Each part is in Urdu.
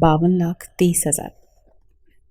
52,30,000।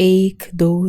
1, 2,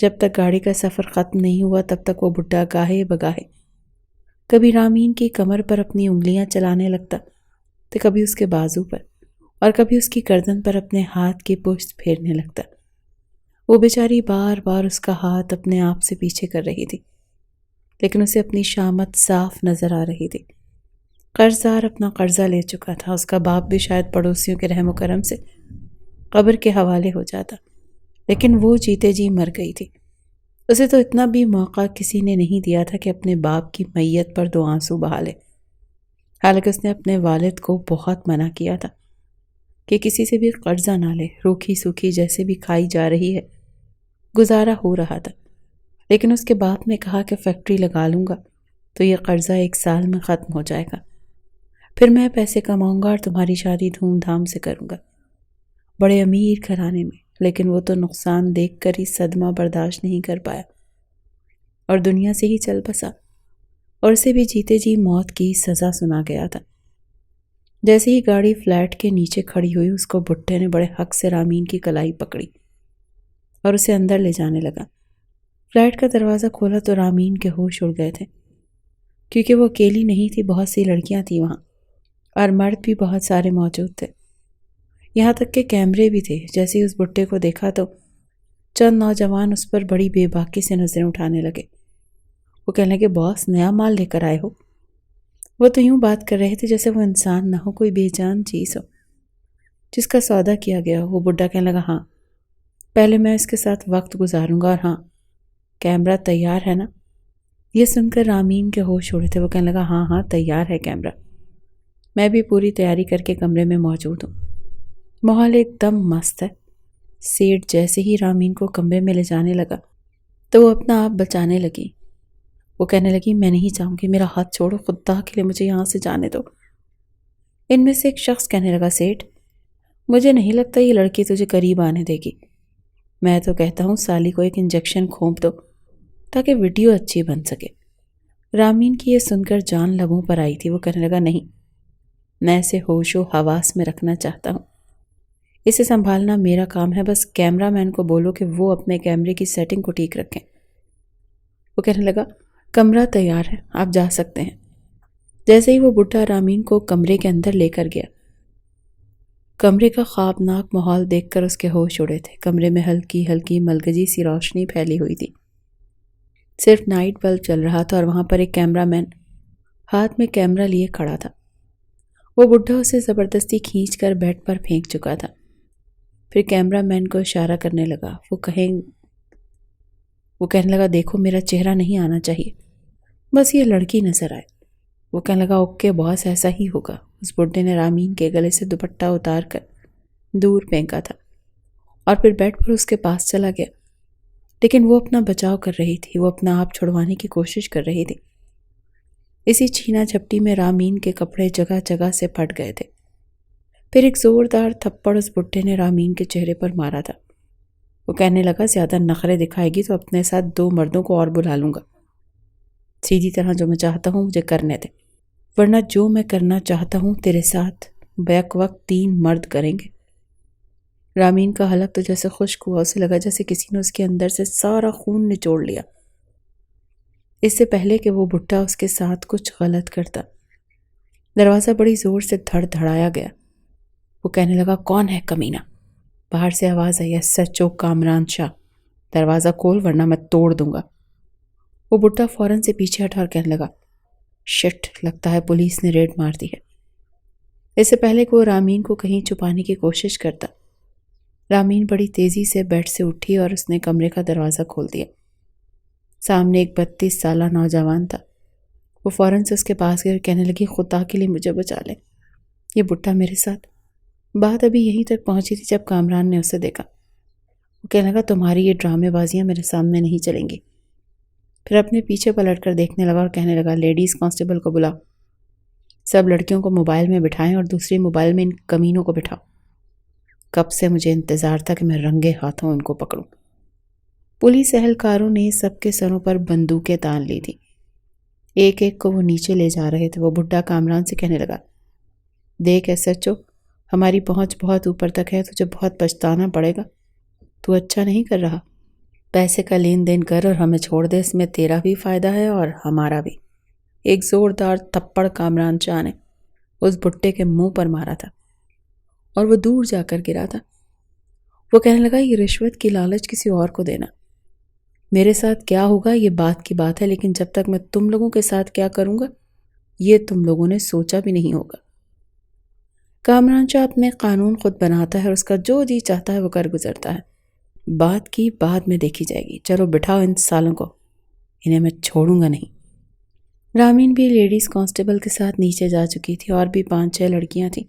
جب تک گاڑی کا سفر ختم نہیں ہوا تب تک وہ بڈھا گاہے بگاہے کبھی رامین کی کمر پر اپنی انگلیاں چلانے لگتا تو کبھی اس کے بازو پر اور کبھی اس کی گردن پر اپنے ہاتھ کی پشت پھیرنے لگتا۔ وہ بیچاری بار بار اس کا ہاتھ اپنے آپ سے پیچھے کر رہی تھی، لیکن اسے اپنی شامت صاف نظر آ رہی تھی۔ قرضدار اپنا قرضہ لے چکا تھا، اس کا باپ بھی شاید پڑوسیوں کے رحم و کرم سے قبر کے حوالے ہو جاتا، لیکن وہ جیتے جی مر گئی تھی۔ اسے تو اتنا بھی موقع کسی نے نہیں دیا تھا کہ اپنے باپ کی میت پر 2 آنسو بہا لے، حالانکہ اس نے اپنے والد کو بہت منع کیا تھا کہ کسی سے بھی قرضہ نہ لے، روکھی سوکھی جیسے بھی کھائی جا رہی ہے گزارا ہو رہا تھا، لیکن اس کے باپ نے کہا کہ فیکٹری لگا لوں گا تو یہ قرضہ 1 سال میں ختم ہو جائے گا، پھر میں پیسے کماؤں گا اور تمہاری شادی دھوم دھام سے کروں گا، بڑے امیر گھرانے میں۔ لیکن وہ تو نقصان دیکھ کر ہی صدمہ برداشت نہیں کر پایا اور دنیا سے ہی چل بسا، اور اسے بھی جیتے جی موت کی سزا سنا گیا تھا۔ جیسے ہی گاڑی فلیٹ کے نیچے کھڑی ہوئی، اس کو بڈھے نے بڑے حق سے رامین کی کلائی پکڑی اور اسے اندر لے جانے لگا۔ فلیٹ کا دروازہ کھولا تو رامین کے ہوش اڑ گئے تھے، کیونکہ وہ اکیلی نہیں تھی، بہت سی لڑکیاں تھیں وہاں اور مرد بھی بہت سارے موجود تھے، یہاں تک کہ کیمرے بھی تھے۔ جیسے ہی اس بڈھے کو دیکھا تو چند نوجوان اس پر بڑی بے باکی سے نظریں اٹھانے لگے۔ وہ کہنے لگے، باس نیا مال لے کر آئے ہو؟ وہ تو یوں بات کر رہے تھے جیسے وہ انسان نہ ہو، کوئی بے جان چیز ہو جس کا سودا کیا گیا ہو۔ وہ بڈھا کہنے لگا، ہاں پہلے میں اس کے ساتھ وقت گزاروں گا، اور ہاں کیمرہ تیار ہے نا؟ یہ سن کر رامین کے ہوش اڑے تھے۔ وہ کہنے لگا، ہاں ہاں تیار ہے کیمرہ، میں بھی پوری تیاری کر کے کمرے میں موجود ہوں، ماحول ایک دم مست ہے۔ سیٹ جیسے ہی رامین کو کمرے میں لے جانے لگا تو وہ اپنا آپ بچانے لگی۔ وہ کہنے لگی، میں نہیں چاہوں گی، میرا ہاتھ چھوڑو، خدا کے لیے مجھے یہاں سے جانے دو۔ ان میں سے ایک شخص کہنے لگا، سیٹ مجھے نہیں لگتا یہ لڑکی تجھے قریب آنے دے گی، میں تو کہتا ہوں سالی کو ایک انجیکشن کھونپ دو تاکہ ویڈیو اچھی بن سکے۔ رامین کی یہ سن کر جان لبوں پر آئی تھی۔ وہ کہنے لگا، نہیں، میں اسے ہوش و حواس میں رکھنا چاہتا ہوں، اسے سنبھالنا میرا کام ہے، بس کیمرہ مین کو بولو کہ وہ اپنے کیمرے کی سیٹنگ کو ٹھیک رکھیں۔ وہ کہنے لگا، کمرہ تیار ہے، آپ جا سکتے ہیں۔ جیسے ہی وہ بڈھا رامین کو کمرے کے اندر لے کر گیا، کمرے کا خوابناک ماحول دیکھ کر اس کے ہوش اڑے تھے۔ کمرے میں ہلکی ہلکی ملگجی سی روشنی پھیلی ہوئی تھی، صرف نائٹ بلب چل رہا تھا، اور وہاں پر ایک کیمرہ مین ہاتھ میں کیمرہ لیے کھڑا تھا۔ وہ بڈھا اسے زبردستی کھینچ کر بیڈ پر پھینک چکا تھا، پھر کیمرہ مین کو اشارہ کرنے لگا۔ وہ کہنے لگا، دیکھو میرا چہرہ نہیں آنا چاہیے، بس یہ لڑکی نظر آئے۔ وہ کہنے لگا، اوکے باس، ایسا ہی ہوگا۔ اس بڈھے نے رامین کے گلے سے دوپٹہ اتار کر دور پھینکا تھا اور پھر بیڈ پر اس کے پاس چلا گیا، لیکن وہ اپنا بچاؤ کر رہی تھی، وہ اپنا آپ چھڑوانے کی کوشش کر رہی تھی۔ اسی چھینا جھپٹی میں رامین کے کپڑے جگہ جگہ سے پھٹ گئے تھے۔ پھر ایک زوردار تھپڑ اس بڈھے نے رامین کے چہرے پر مارا تھا۔ وہ کہنے لگا، زیادہ نخرے دکھائے گی تو اپنے ساتھ 2 مردوں کو اور بلا لوں گا، سیدھی طرح جو میں چاہتا ہوں مجھے کرنے دے، ورنہ جو میں کرنا چاہتا ہوں تیرے ساتھ بیک وقت 3 مرد کریں گے۔ رامین کا حلق تو جیسے خشک ہوا، اسے لگا جیسے کسی نے اس کے اندر سے سارا خون نچوڑ لیا۔ اس سے پہلے کہ وہ بڈھا اس کے ساتھ کچھ غلط کرتا، دروازہ بڑی زور سے دھڑ دھڑایا گیا۔ وہ کہنے لگا، کون ہے کمینہ؟ باہر سے آواز آئی، SHO کامران شاہ، دروازہ کھول ورنہ میں توڑ دوں گا۔ وہ بڈھا فوراً سے پیچھے ہٹا اور کہنے لگا، شٹ، لگتا ہے پولیس نے ریڈ مار دی ہے۔ اس سے پہلے کہ وہ رامین کو کہیں چھپانے کی کوشش کرتا، رامین بڑی تیزی سے بیڈ سے اٹھی اور اس نے کمرے کا دروازہ کھول دیا۔ سامنے ایک 32 سالہ نوجوان تھا۔ وہ فوراً سے اس کے پاس گئی اور کہنے لگی، خدا کے لیے مجھے بچا لے، یہ بڈھا میرے ساتھ۔ بات ابھی یہیں تک پہنچی تھی جب کامران نے اسے دیکھا۔ وہ کہنے لگا، تمہاری یہ ڈرامے بازیاں میرے سامنے نہیں چلیں گی۔ پھر اپنے پیچھے پلٹ کر دیکھنے لگا اور کہنے لگا، لیڈیز کانسٹیبل کو بلاؤ، سب لڑکیوں کو موبائل میں بٹھائیں اور دوسری موبائل میں ان کمینوں کو بٹھاؤ۔ کب سے مجھے انتظار تھا کہ میں رنگے ہاتھوں ان کو پکڑوں۔ پولیس اہلکاروں نے سب کے سروں پر بندوقیں تان لی تھی، ایک ایک کو وہ نیچے لے جا رہے تھے۔ وہ بڈھا کامران سے کہنے لگا، دیکھ SHO، ہماری پہنچ بہت اوپر تک ہے، تجھے بہت پچھتانا پڑے گا، تو اچھا نہیں کر رہا، پیسے کا لین دین کر اور ہمیں چھوڑ دے، اس میں تیرا بھی فائدہ ہے اور ہمارا بھی۔ ایک زوردار تھپڑ کامران شاہ نے اس بھٹے کے منہ پر مارا تھا اور وہ دور جا کر گرا تھا۔ وہ کہنے لگا، یہ رشوت کی لالچ کسی اور کو دینا، میرے ساتھ کیا ہوگا یہ بات کی بات ہے، لیکن جب تک میں تم لوگوں کے ساتھ کیا کروں گا یہ تم لوگوں نے سوچا بھی نہیں ہوگا۔ کامران شاہ اپنے قانون خود بناتا ہے اور اس کا جو جی چاہتا ہے وہ کر گزرتا ہے۔ بات کی بعد میں دیکھی جائے گی، چلو بٹھاؤ ان سالوں کو، انہیں میں چھوڑوں گا نہیں۔ رامین بھی لیڈیز کانسٹیبل کے ساتھ نیچے جا چکی تھی، اور بھی 5-6 لڑکیاں تھیں۔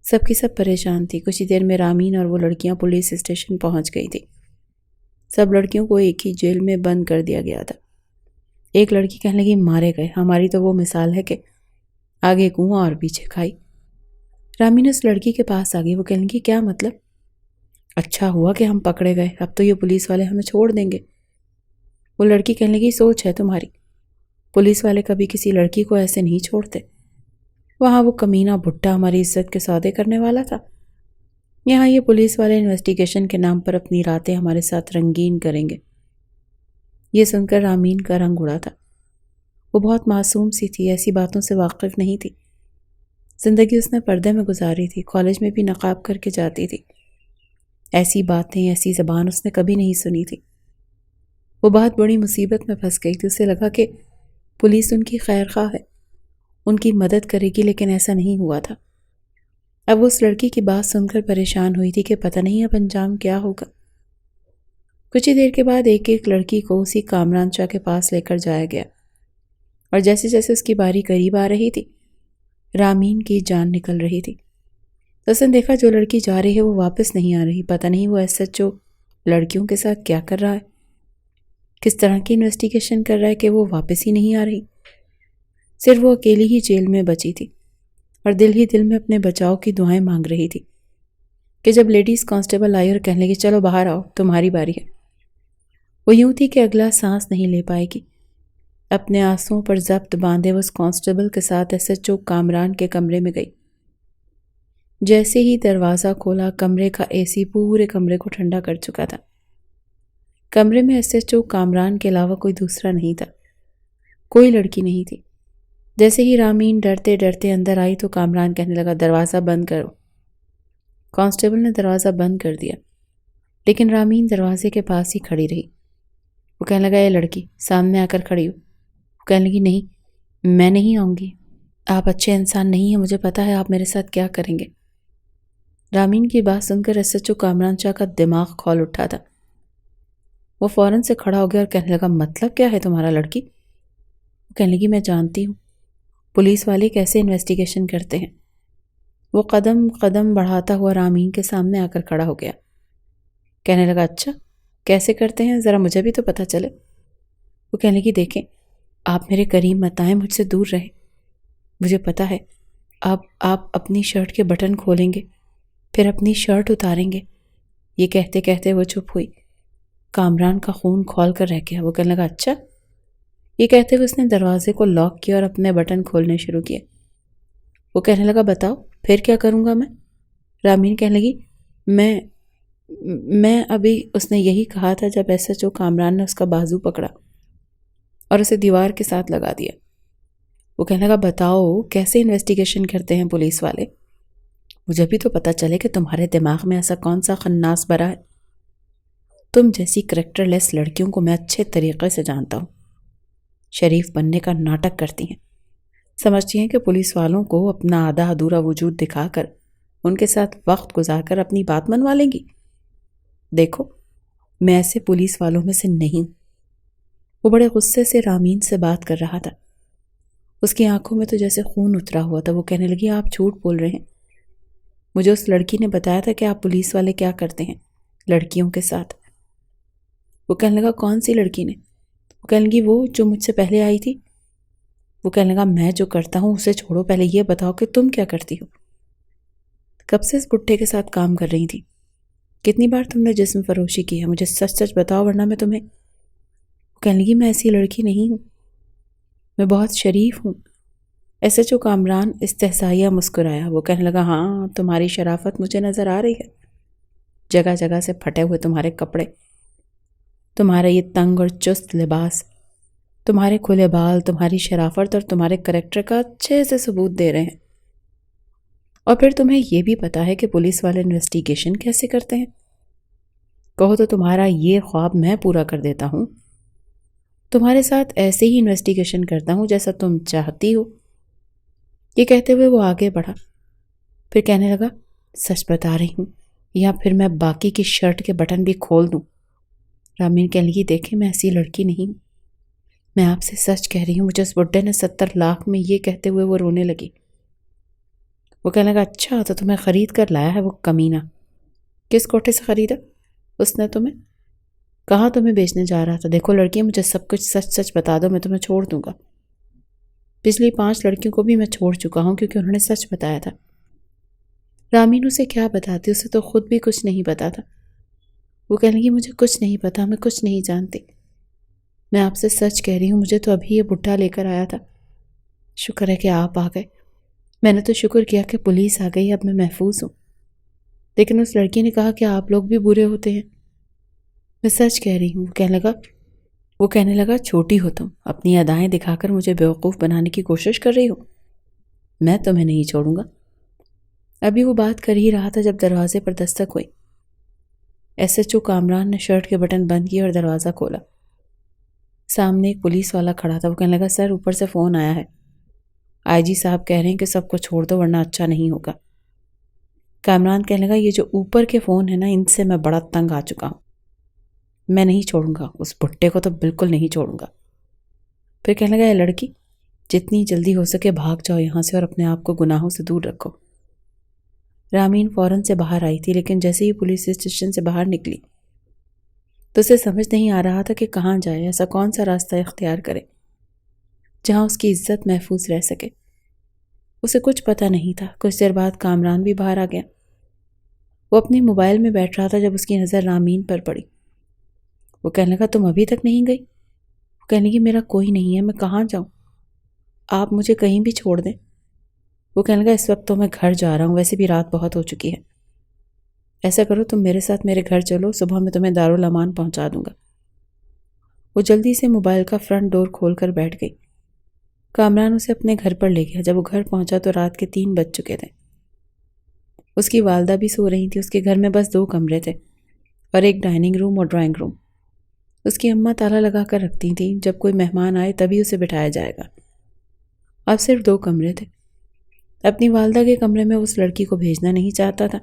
سب کی سب پریشان تھی۔ کچھ ہی دیر میں رامین اور وہ لڑکیاں پولیس اسٹیشن پہنچ گئی تھی۔ سب لڑکیوں کو ایک ہی جیل میں بند کر دیا گیا تھا۔ ایک لڑکی کہنے لگی، مارے گئے، ہماری تو وہ مثال ہے کہ آگے کنواں اور پیچھے کھائی۔ رامین اس لڑکی کے پاس آ گئی۔ وہ کہنے لگی، کیا مطلب؟ اچھا ہوا کہ ہم پکڑے گئے، اب تو یہ پولیس والے ہمیں چھوڑ دیں گے۔ وہ لڑکی کہنے لگی، سوچ ہے تمہاری، پولیس والے کبھی کسی لڑکی کو ایسے نہیں چھوڑتے۔ وہاں وہ کمینہ بھٹا ہماری عزت کے سودے کرنے والا تھا، یہاں یہ پولیس والے انویسٹیگیشن کے نام پر اپنی راتیں ہمارے ساتھ رنگین کریں گے۔ یہ سن کر رامین کا رنگ اڑا تھا۔ وہ بہت معصوم سی تھی، ایسی باتوں سے واقف نہیں تھی۔ زندگی اس نے پردے میں گزاری تھی، کالج میں بھی نقاب کر کے جاتی تھی۔ ایسی باتیں، ایسی زبان اس نے کبھی نہیں سنی تھی۔ وہ بہت بڑی مصیبت میں پھنس گئی تھی۔ اسے لگا کہ پولیس ان کی خیر خواہ ہے، ان کی مدد کرے گی، لیکن ایسا نہیں ہوا تھا۔ اب وہ اس لڑکی کی بات سن کر پریشان ہوئی تھی کہ پتہ نہیں اب انجام کیا ہوگا۔ کچھ ہی دیر کے بعد ایک ایک لڑکی کو اسی کامران شاہ کے پاس لے کر جایا گیا، اور جیسے جیسے اس کی باری قریب آ رہی تھی رامین کی جان نکل رہی تھی۔ اس نے دیکھا جو لڑکی جا رہی ہے وہ واپس نہیں آ رہی، پتہ نہیں وہ SHO لڑکیوں کے ساتھ کیا کر رہا ہے، کس طرح کی انویسٹیگیشن کر رہا ہے کہ وہ واپس ہی نہیں آ رہی۔ صرف وہ اکیلی ہی جیل میں بچی تھی اور دل ہی دل میں اپنے بچاؤ کی دعائیں مانگ رہی تھی کہ جب لیڈیز کانسٹیبل آئی اور کہنے لگی، چلو باہر آؤ، تمہاری باری ہے، وہ یوں تھی کہ اگلا سانس نہیں لے پائے گی۔ اپنے آنسوؤں پر ضبط باندھے وہ اس کانسٹیبل کے ساتھ SHO کامران کے کمرے میں گئی۔ جیسے ہی دروازہ کھولا، کمرے کا AC پورے کمرے کو ٹھنڈا کر چکا تھا۔ کمرے میں SHO کامران کے علاوہ کوئی دوسرا نہیں تھا، کوئی لڑکی نہیں تھی۔ جیسے ہی رامین ڈرتے ڈرتے اندر آئی تو کامران کہنے لگا، دروازہ بند کرو۔ کانسٹیبل نے دروازہ بند کر دیا، لیکن رامین دروازے کے پاس ہی کھڑی رہی۔ وہ کہنے لگا، یہ لڑکی سامنے آ کر کھڑی ہو۔ وہ کہنے لگی، نہیں میں نہیں آؤں گی، آپ اچھے انسان نہیں ہیں، مجھے پتا ہے آپ میرے ساتھ کیا کریں گے۔ رامین کی بات سن کر SHO کامران شاہ کا دماغ کھول اٹھا تھا۔ وہ فوراً سے کھڑا ہو گیا اور کہنے لگا، مطلب کیا ہے تمہارا لڑکی؟ وہ کہنے لگی، میں جانتی ہوں پولیس والے کیسے انویسٹیگیشن کرتے ہیں۔ وہ قدم قدم بڑھاتا ہوا رامین کے سامنے آ کر کھڑا ہو گیا۔ کہنے لگا، اچھا کیسے کرتے ہیں، ذرا مجھے بھی تو پتہ چلے۔ وہ کہنے لگی، دیکھیں آپ میرے قریب مت آئیں، مجھ سے دور رہیں، مجھے پتہ ہے آپ اپنی شرٹ کے بٹن کھولیں گے پھر اپنی شرٹ اتاریں گے۔ یہ کہتے کہتے وہ چپ ہوئی۔ کامران کا خون کھول کر رہ گیا۔ وہ کہنے لگا، اچھا۔ یہ کہتے ہوئے اس نے دروازے کو لاک کیا اور اپنے بٹن کھولنے شروع کیے۔ وہ کہنے لگا، بتاؤ پھر کیا کروں گا میں؟ رامین کہنے لگی، میں ابھی اس نے یہی کہا تھا جب SHO کامران نے اس کا بازو پکڑا اور اسے دیوار کے ساتھ لگا دیا۔ وہ کہنے لگا، بتاؤ کیسے انویسٹیگیشن کرتے ہیں پولیس والے، مجھے بھی تو پتہ چلے کہ تمہارے دماغ میں ایسا کون سا خناس بھرا ہے۔ تم جیسی کریکٹر لیس لڑکیوں کو میں اچھے طریقے سے جانتا ہوں، شریف بننے کا ناٹک کرتی ہیں، سمجھتی ہیں کہ پولیس والوں کو اپنا آدھا ادھورا وجود دکھا کر ان کے ساتھ وقت گزار کر اپنی بات منوا لیں گی۔ دیکھو میں ایسے پولیس والوں میں سے نہیں ہوں۔ وہ بڑے غصے سے رامین سے بات کر رہا تھا، اس کی آنکھوں میں تو جیسے خون اترا ہوا تھا۔ وہ کہنے لگی، آپ جھوٹ بول رہے ہیں، مجھے اس لڑکی نے بتایا تھا کہ آپ پولیس والے کیا کرتے ہیں لڑکیوں کے ساتھ۔ وہ کہنے لگا، کون سی لڑکی نے؟ وہ کہنے لگی، وہ جو مجھ سے پہلے آئی تھی۔ وہ کہنے لگا، میں جو کرتا ہوں اسے چھوڑو، پہلے یہ بتاؤ کہ تم کیا کرتی ہو، کب سے اس بڈھے کے ساتھ کام کر رہی تھی، کتنی بار تم نے جسم فروشی کی ہے، مجھے سچ سچ بتاؤ ورنہ میں تمہیں۔ وہ کہنے لگی، میں ایسی لڑکی نہیں ہوں، میں بہت شریف ہوں۔ SHO کامران استحصائیہ مسکرایا۔ وہ کہنے لگا، ہاں تمہاری شرافت مجھے نظر آ رہی ہے، جگہ جگہ سے پھٹے ہوئے تمہارے کپڑے، تمہارا یہ تنگ اور چست لباس، تمہارے کھلے بال، تمہاری شرافت اور تمہارے کریکٹر کا اچھے سے ثبوت دے رہے ہیں۔ اور پھر تمہیں یہ بھی پتا ہے کہ پولیس والے انویسٹیگیشن کیسے کرتے ہیں۔ کہو تو تمہارا یہ خواب میں پورا کر دیتا ہوں، تمہارے ساتھ ایسے ہی انویسٹیگیشن کرتا ہوں جیسا تم چاہتی ہو۔ یہ کہتے ہوئے وہ آگے بڑھا، پھر کہنے لگا، سچ بتا رہی ہوں، یا پھر میں باقی کی شرٹ کے بٹن بھی کھول دوں۔ رامین کہنے لگی، دیکھیں میں ایسی لڑکی نہیں ہوں، میں آپ سے سچ کہہ رہی ہوں، مجھے اس بڈھے نے 70 لاکھ میں۔ یہ کہتے ہوئے وہ رونے لگی۔ وہ کہنے لگا، اچھا تو تمہیں خرید کر لایا ہے وہ کمینہ؟ کس کوٹھے سے خریدا اس نے تمہیں؟ کہاں تمہیں بیچنے جا رہا تھا؟ دیکھو لڑکی، مجھے سب کچھ سچ سچ بتا دو، میں تمہیں چھوڑ دوں گا۔ پچھلی 5 لڑکیوں کو بھی میں چھوڑ چکا ہوں کیونکہ انہوں نے سچ بتایا تھا۔ رامین اسے کیا بتاتی، اسے تو خود بھی کچھ نہیں پتا تھا۔ وہ کہنے لگی، مجھے کچھ نہیں پتا، میں کچھ نہیں جانتی، میں آپ سے سچ کہہ رہی ہوں، مجھے تو ابھی یہ بڈھا لے کر آیا تھا۔ شکر ہے کہ آپ آ گئے، میں نے تو شکر کیا کہ پولیس آ گئی، اب میں محفوظ ہوں۔ لیکن اس لڑکی نے کہا کہ آپ لوگ بھی برے ہوتے ہیں۔ میں سچ کہہ رہی ہوں، وہ کہنے لگا، چھوٹی ہو تم، اپنی ادائیں دکھا کر مجھے بیوقوف بنانے کی کوشش کر رہی ہو، میں تمہیں نہیں چھوڑوں گا۔ ابھی وہ بات کر ہی رہا تھا جب دروازے پر دستک ہوئی۔ ایس ایچ او کامران نے شرٹ کے بٹن بند کیے اور دروازہ کھولا۔ سامنے ایک پولیس والا کھڑا تھا۔ وہ کہنے لگا، سر اوپر سے فون آیا ہے، آئی جی صاحب کہہ رہے ہیں کہ سب کو چھوڑ دو ورنہ اچھا نہیں ہوگا۔ کامران کہنے لگا، یہ جو اوپر کے فون ہے نا، ان سے میں بڑا تنگ آ چکا ہوں، میں نہیں چھوڑوں گا، اس بھٹے کو تو بالکل نہیں چھوڑوں گا۔ پھر کہنے لگا، اے لڑکی، جتنی جلدی ہو سکے بھاگ جاؤ یہاں سے اور اپنے آپ کو گناہوں سے دور رکھو۔ رامین فوراً سے باہر آئی تھی، لیکن جیسے ہی پولیس اسٹیشن سے باہر نکلی تو اسے سمجھ نہیں آ رہا تھا کہ کہاں جائے، ایسا کون سا راستہ اختیار کرے جہاں اس کی عزت محفوظ رہ سکے۔ اسے کچھ پتہ نہیں تھا۔ کچھ دیر بعد کامران بھی باہر آ گیا۔ وہ اپنی موبائل میں بیٹھ رہا تھا جب اس کی نظر رامین پر پڑی۔ وہ کہنے لگا، تم ابھی تک نہیں گئی؟ وہ کہنے لگی، میرا کوئی نہیں ہے، میں کہاں جاؤں، آپ مجھے کہیں بھی چھوڑ دیں۔ وہ کہنے لگا، اس وقت تو میں گھر جا رہا ہوں، ویسے بھی رات بہت ہو چکی ہے، ایسا کرو تم میرے ساتھ میرے گھر چلو، صبح میں تمہیں دارالامان پہنچا دوں گا۔ وہ جلدی سے موبائل کا فرنٹ ڈور کھول کر بیٹھ گئی۔ کامران اسے اپنے گھر پر لے گیا۔ جب وہ گھر پہنچا تو رات کے 3 بج چکے تھے۔ اس کی والدہ بھی سو رہی تھی۔ اس کے گھر میں بس 2 کمرے تھے اور ایک ڈائننگ روم اور ڈرائنگ روم۔ اس کی اماں تالا لگا کر رکھتی تھیں، جب کوئی مہمان آئے تبھی اسے بٹھایا جائے گا۔ اب صرف 2 کمرے تھے۔ اپنی والدہ کے کمرے میں اس لڑکی کو بھیجنا نہیں چاہتا تھا،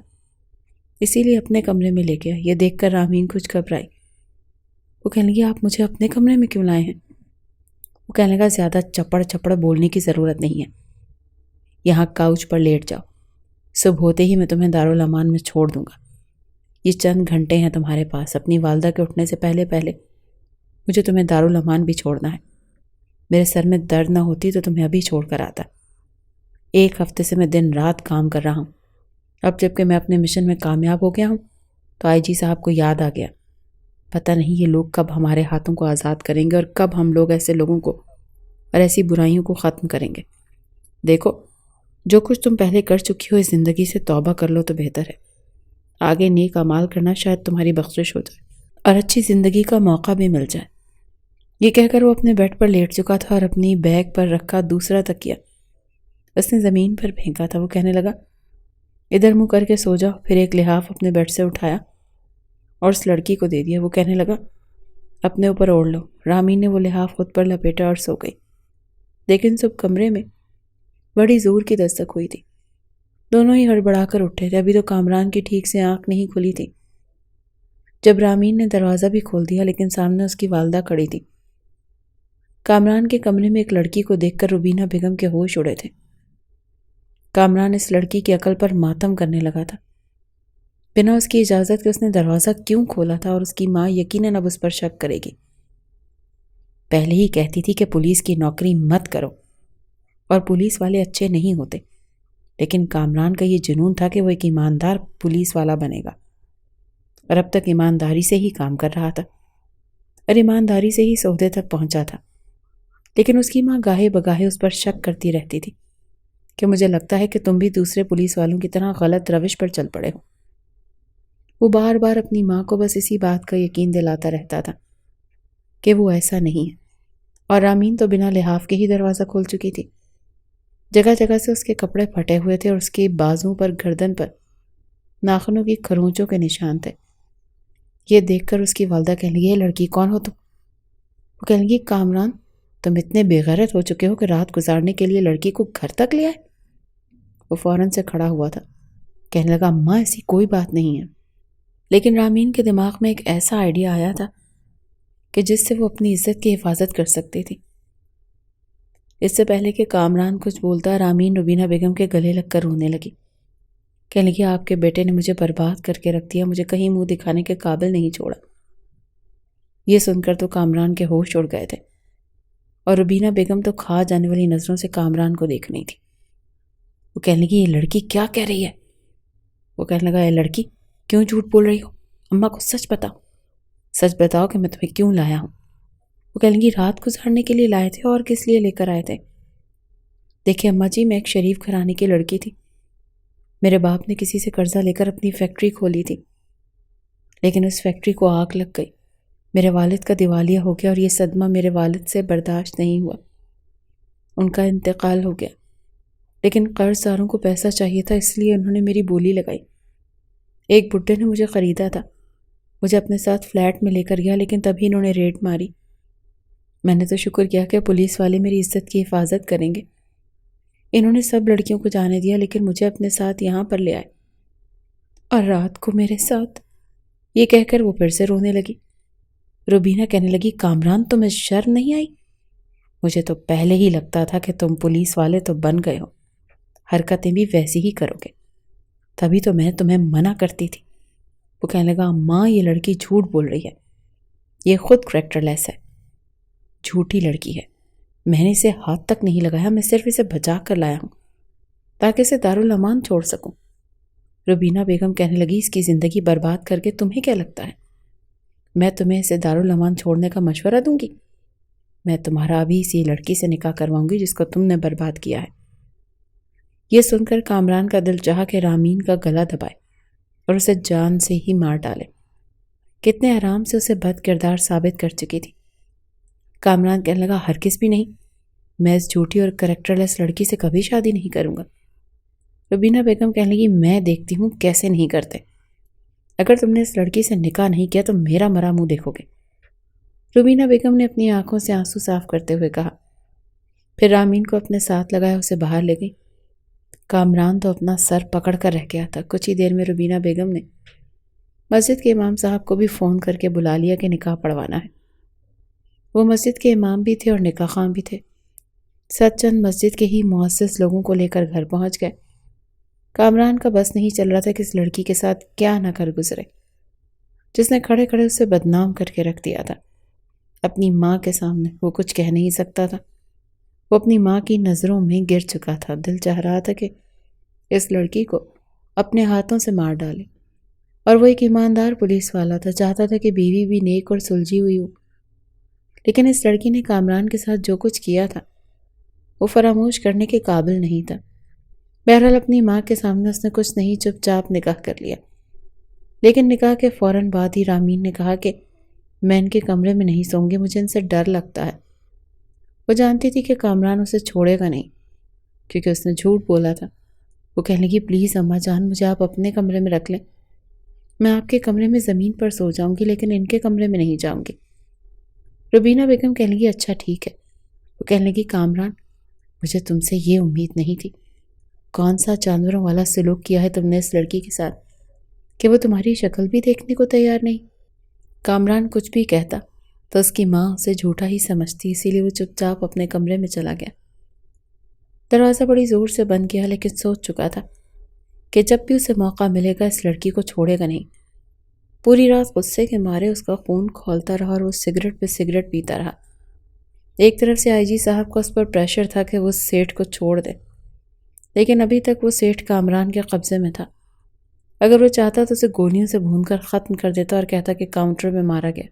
اسی لیے اپنے کمرے میں لے گیا۔ یہ دیکھ کر رامین کچھ گھبرائی۔ وہ کہنے لگی، آپ مجھے اپنے کمرے میں کیوں لائے ہیں؟ وہ کہنے لگا، زیادہ چپڑ چپڑ بولنے کی ضرورت نہیں ہے، یہاں کاؤچ پر لیٹ جاؤ، صبح ہوتے ہی میں تمہیں دارالامان میں چھوڑ دوں گا۔ یہ چند گھنٹے ہیں تمہارے پاس، اپنی والدہ کے اٹھنے سے پہلے مجھے تمہیں دارالامان بھی چھوڑنا ہے۔ میرے سر میں درد نہ ہوتی تو تمہیں ابھی چھوڑ کر آتا۔ 1 ہفتے سے میں دن رات کام کر رہا ہوں، اب جب کہ میں اپنے مشن میں کامیاب ہو گیا ہوں تو آئی جی صاحب کو یاد آ گیا، پتہ نہیں یہ لوگ کب ہمارے ہاتھوں کو آزاد کریں گے اور کب ہم لوگ ایسے لوگوں کو اور ایسی برائیوں کو ختم کریں گے۔ دیکھو، جو کچھ تم پہلے کر چکی ہو، اس زندگی سے توبہ کر لو تو بہتر ہے۔ آگے نیک اعمال کرنا، شاید تمہاری بخشش ہو جائے اور اچھی زندگی کا موقع بھی مل جائے۔ یہ کہہ کر وہ اپنے بیڈ پر لیٹ چکا تھا اور اپنی بیگ پر رکھا دوسرا تکیہ اس نے زمین پر پھینکا تھا۔ وہ کہنے لگا، ادھر منہ کر کے سو جاؤ۔ پھر ایک لحاف اپنے بیڈ سے اٹھایا اور اس لڑکی کو دے دیا۔ وہ کہنے لگا، اپنے اوپر اوڑھ لو۔ رامین نے وہ لحاف خود پر لپیٹا اور سو گئی۔ لیکن سب کمرے میں بڑی زور کی دستک ہوئی تھی۔ دونوں ہی ہڑبڑا کر اٹھے تھے۔ ابھی تو کامران کی ٹھیک سے آنکھ نہیں کھلی تھی جب رامین نے دروازہ بھی کھول دیا، لیکن سامنے اس کی والدہ کھڑی تھی۔ کامران کے کمرے میں ایک لڑکی کو دیکھ کر روبینہ بیگم کے ہوش اڑے تھے۔ کامران اس لڑکی کی عقل پر ماتم کرنے لگا تھا۔ بنا اس کی اجازت کے اس نے دروازہ کیوں کھولا تھا، اور اس کی ماں یقیناً اب اس پر شک کرے گی۔ پہلے ہی کہتی تھی کہ پولیس کی نوکری مت کرو اور پولیس والے اچھے نہیں ہوتے، لیکن کامران کا یہ جنون تھا کہ وہ ایک ایماندار پولیس والا بنے گا، اور اب تک ایمانداری سے ہی کام کر رہا تھا اور ایمانداری سے ہی عہدے تک پہنچا تھا۔ لیکن اس کی ماں گاہے بگاہے اس پر شک کرتی رہتی تھی کہ مجھے لگتا ہے کہ تم بھی دوسرے پولیس والوں کی طرح غلط روش پر چل پڑے ہو۔ وہ بار بار اپنی ماں کو بس اسی بات کا یقین دلاتا رہتا تھا کہ وہ ایسا نہیں ہے، اور رامین تو بنا لحاف کے ہی دروازہ کھول چکی تھی۔ جگہ جگہ سے اس کے کپڑے پھٹے ہوئے تھے اور اس کی بازوں پر، گردن پر ناخنوں کی کھروچوں کے نشان تھے۔ یہ دیکھ کر اس کی والدہ کہنے لگی، یہ لڑکی کون ہو تم؟ وہ کہنے لگی، کامران، تم اتنے بے غیرت ہو چکے ہو کہ رات گزارنے کے لیے لڑکی کو گھر تک لے آئے۔ وہ فوراً سے کھڑا ہوا تھا، کہنے لگا، اماں ایسی کوئی بات نہیں ہے۔ لیکن رامین کے دماغ میں ایک ایسا آئیڈیا آیا تھا کہ جس سے وہ اپنی عزت کی حفاظت کر سکتی تھی۔ اس سے پہلے کہ کامران کچھ بولتا، رامین روبینہ بیگم کے گلے لگ کر رونے لگی، کہنے لگی، آپ کے بیٹے نے مجھے برباد کر کے رکھ دیا، مجھے کہیں منہ دکھانے کے قابل نہیں چھوڑا۔ یہ سن کر تو کامران کے ہوش اڑ گئے تھے، اور روبینہ بیگم تو کھا جانے والی نظروں سے کامران کو دیکھ رہی تھی۔ وہ کہنے لگی، یہ لڑکی کیا کہہ رہی ہے؟ وہ کہنے لگا، اے لڑکی، کیوں جھوٹ بول رہی ہو؟ اماں کو سچ بتاؤ، سچ بتاؤ کہ میں تمہیں کیوں لایا ہوں۔ وہ کہنے لگی، رات گزارنے کے لیے لائے تھے، اور کس لیے لے کر آئے تھے؟ دیکھیں اماں جی، میں ایک شریف گھرانے کی لڑکی تھی، میرے باپ نے کسی سے قرضہ لے کر اپنی فیکٹری کھولی تھی، لیکن اس فیکٹری کو آگ لگ گئی، میرے والد کا دیوالیہ ہو گیا، اور یہ صدمہ میرے والد سے برداشت نہیں ہوا، ان کا انتقال ہو گیا۔ لیکن قرض داروں کو پیسہ چاہیے تھا، اس لیے انہوں نے میری بولی لگائی۔ ایک بڈھے نے مجھے خریدا تھا، مجھے اپنے ساتھ فلیٹ میں لے کر گیا، لیکن تبھی انہوں نے ریڈ ماری۔ میں نے تو شکر کیا کہ پولیس والے میری عزت کی حفاظت کریں گے۔ انہوں نے سب لڑکیوں کو جانے دیا، لیکن مجھے اپنے ساتھ یہاں پر لے آئے، اور رات کو میرے ساتھ۔ یہ کہہ کر وہ پھر سے رونے لگی۔ روبینہ کہنے لگی، کامران، تمہیں شرم نہیں آئی؟ مجھے تو پہلے ہی لگتا تھا کہ تم پولیس والے تو بن گئے ہو، حرکتیں بھی ویسی ہی کرو گے، تبھی تو میں تمہیں منع کرتی تھی۔ وہ کہنے لگا، ماں، یہ لڑکی جھوٹ بول رہی ہے، یہ خود کریکٹر لیس ہے، جھوٹی لڑکی ہے، میں نے اسے ہاتھ تک نہیں لگایا، میں صرف اسے بچا کر لایا ہوں تاکہ اسے دارالامان چھوڑ سکوں۔ روبینہ بیگم کہنے لگی، اس کی زندگی برباد کر کے تمہیں کیا لگتا ہے میں تمہیں اسے دارالامان چھوڑنے کا مشورہ دوں گی؟ میں تمہارا ابھی اسی لڑکی سے نکاح کرواؤں گی جس کو تم نے برباد کیا ہے۔ یہ سن کر کامران کا دل چاہا کہ رامین کا گلا دبائے اور اسے جان سے ہی مار ڈالے۔ کتنے آرام سے اسے بد کردار ثابت کر چکی تھی۔ کامران کہنے لگا، ہرگز بھی نہیں، میں اس جھوٹی اور کریکٹر لیس لڑکی سے کبھی شادی نہیں کروں گا۔ روبینہ بیگم کہنے لگی، میں دیکھتی ہوں کیسے نہیں کرتے، اگر تم نے اس لڑکی سے نکاح نہیں کیا تو میرا مرا منہ دیکھو گے۔ روبینہ بیگم نے اپنی آنکھوں سے آنسو صاف کرتے ہوئے کہا، پھر رامین کو اپنے ساتھ لگایا اسے باہر لے گئی۔ کامران تو اپنا سر پکڑ کر رہ گیا تھا۔ کچھ ہی دیر میں روبینہ بیگم نے مسجد کے امام صاحب کو بھی فون کر کے بلا لیا کہ نکاح پڑھوانا ہے۔ وہ مسجد کے امام بھی تھے اور نکاح خواں بھی تھے۔ سچ چند مسجد کے ہی معزز لوگوں کو لے کر گھر پہنچ گئے۔ کامران کا بس نہیں چل رہا تھا کہ اس لڑکی کے ساتھ کیا نہ کر گزرے جس نے کھڑے کھڑے اسے بدنام کر کے رکھ دیا تھا۔ اپنی ماں کے سامنے وہ کچھ کہہ نہیں سکتا تھا، وہ اپنی ماں کی نظروں میں گر چکا تھا۔ دل چاہ رہا تھا کہ اس لڑکی کو اپنے ہاتھوں سے مار ڈالے، اور وہ ایک ایماندار پولیس والا تھا، چاہتا تھا کہ بیوی بھی نیک اور سلجھی ہوئی ہو۔ لیکن اس لڑکی نے کامران کے ساتھ جو کچھ کیا تھا وہ فراموش کرنے کے قابل نہیں تھا۔ بہرحال اپنی ماں کے سامنے اس نے کچھ نہیں، چپ چاپ نکاح کر لیا۔ لیکن نکاح کے فوراً بعد ہی رامین نے کہا کہ میں ان کے کمرے میں نہیں سوں گی، مجھے ان سے ڈر لگتا ہے۔ وہ جانتی تھی کہ کامران اسے چھوڑے گا نہیں کیونکہ اس نے جھوٹ بولا تھا۔ وہ کہنے لگی، پلیز اماں جان، مجھے آپ اپنے کمرے میں رکھ لیں، میں آپ کے کمرے میں زمین پر سو جاؤں گی، لیکن ان کے کمرے میں نہیں جاؤں گی۔ روبینہ بیگم کہنے لگی، اچھا ٹھیک ہے۔ وہ کہنے لگی، کامران، مجھے تم سے یہ امید نہیں تھی، کون سا جانوروں والا سلوک کیا ہے تم نے اس لڑکی کے ساتھ کہ وہ تمہاری شکل بھی دیکھنے کو تیار نہیں۔ کامران کچھ بھی کہتا تو اس کی ماں اسے جھوٹا ہی سمجھتی، اسی لیے وہ چپ چاپ اپنے کمرے میں چلا گیا۔ دروازہ بڑی زور سے بند کیا، لیکن سوچ چکا تھا کہ جب بھی اسے موقع ملے گا اس لڑکی کو چھوڑے گا نہیں۔ پوری رات غصے کے مارے اس کا خون کھولتا رہا اور وہ سگریٹ پہ سگریٹ پیتا رہا۔ ایک طرف سے آئی جی صاحب کا اس پر پریشر تھا کہ وہ سیٹھ کو چھوڑ دے، لیکن ابھی تک وہ سیٹھ کامران کے قبضے میں تھا۔ اگر وہ چاہتا تو اسے گولیوں سے بھون کر ختم کر دیتا اور کہتا کہ کاؤنٹر میں مارا گیا۔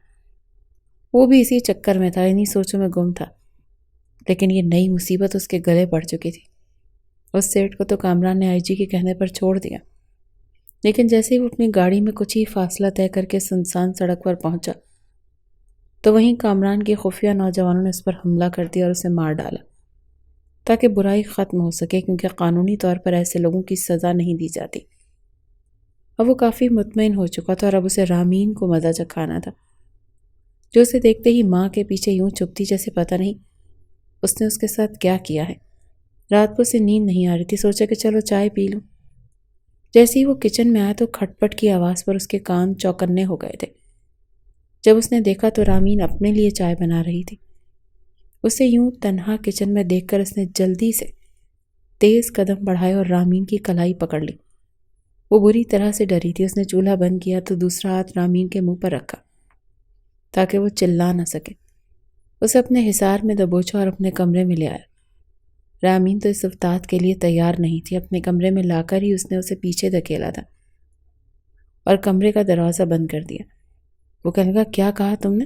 وہ بھی اسی چکر میں تھا، انہی سوچوں میں گم تھا، لیکن یہ نئی مصیبت اس کے گلے پڑ چکی تھی۔ اس سیٹھ کو تو کامران نے آئی جی کے کہنے پر چھوڑ دیا، لیکن جیسے ہی وہ اپنی گاڑی میں کچھ ہی فاصلہ طے کر کے سنسان سڑک پر پہنچا، تو وہیں کامران کے خفیہ نوجوانوں نے اس پر حملہ کر دیا اور اسے مار ڈالا تاکہ برائی ختم ہو سکے، کیونکہ قانونی طور پر ایسے لوگوں کی سزا نہیں دی جاتی۔ اب وہ کافی مطمئن ہو چکا تھا اور اب اسے رامین کو مزہ چکھانا تھا، جو اسے دیکھتے ہی ماں کے پیچھے یوں چپتی جیسے پتہ نہیں اس نے اس کے ساتھ کیا کیا ہے۔ رات کو اسے نیند نہیں آ رہی تھی، سوچا کہ چلو چائے پی لوں۔ جیسے ہی وہ کچن میں آیا تو کھٹ پٹ کی آواز پر اس کے کان چوکنے ہو گئے تھے۔ جب اس نے دیکھا تو رامین اپنے لیے چائے بنا رہی تھی۔ اسے یوں تنہا کچن میں دیکھ کر اس نے جلدی سے تیز قدم بڑھائے اور رامین کی کلائی پکڑ لی۔ وہ بری طرح سے ڈری تھی۔ اس نے چولہا بند کیا تو دوسرا ہاتھ رامین کے منہ پر رکھا تاکہ وہ چلا نہ سکے۔ اسے اپنے حصار میں دبوچا اور اپنے کمرے میں لے آیا۔ رامین تو اس افتاد کے لیے تیار نہیں تھی۔ اپنے کمرے میں لا کر ہی اس نے اسے پیچھے دھکیلا تھا اور کمرے کا دروازہ بند کر دیا۔ وہ کہنے لگا، کیا کہا تم نے؟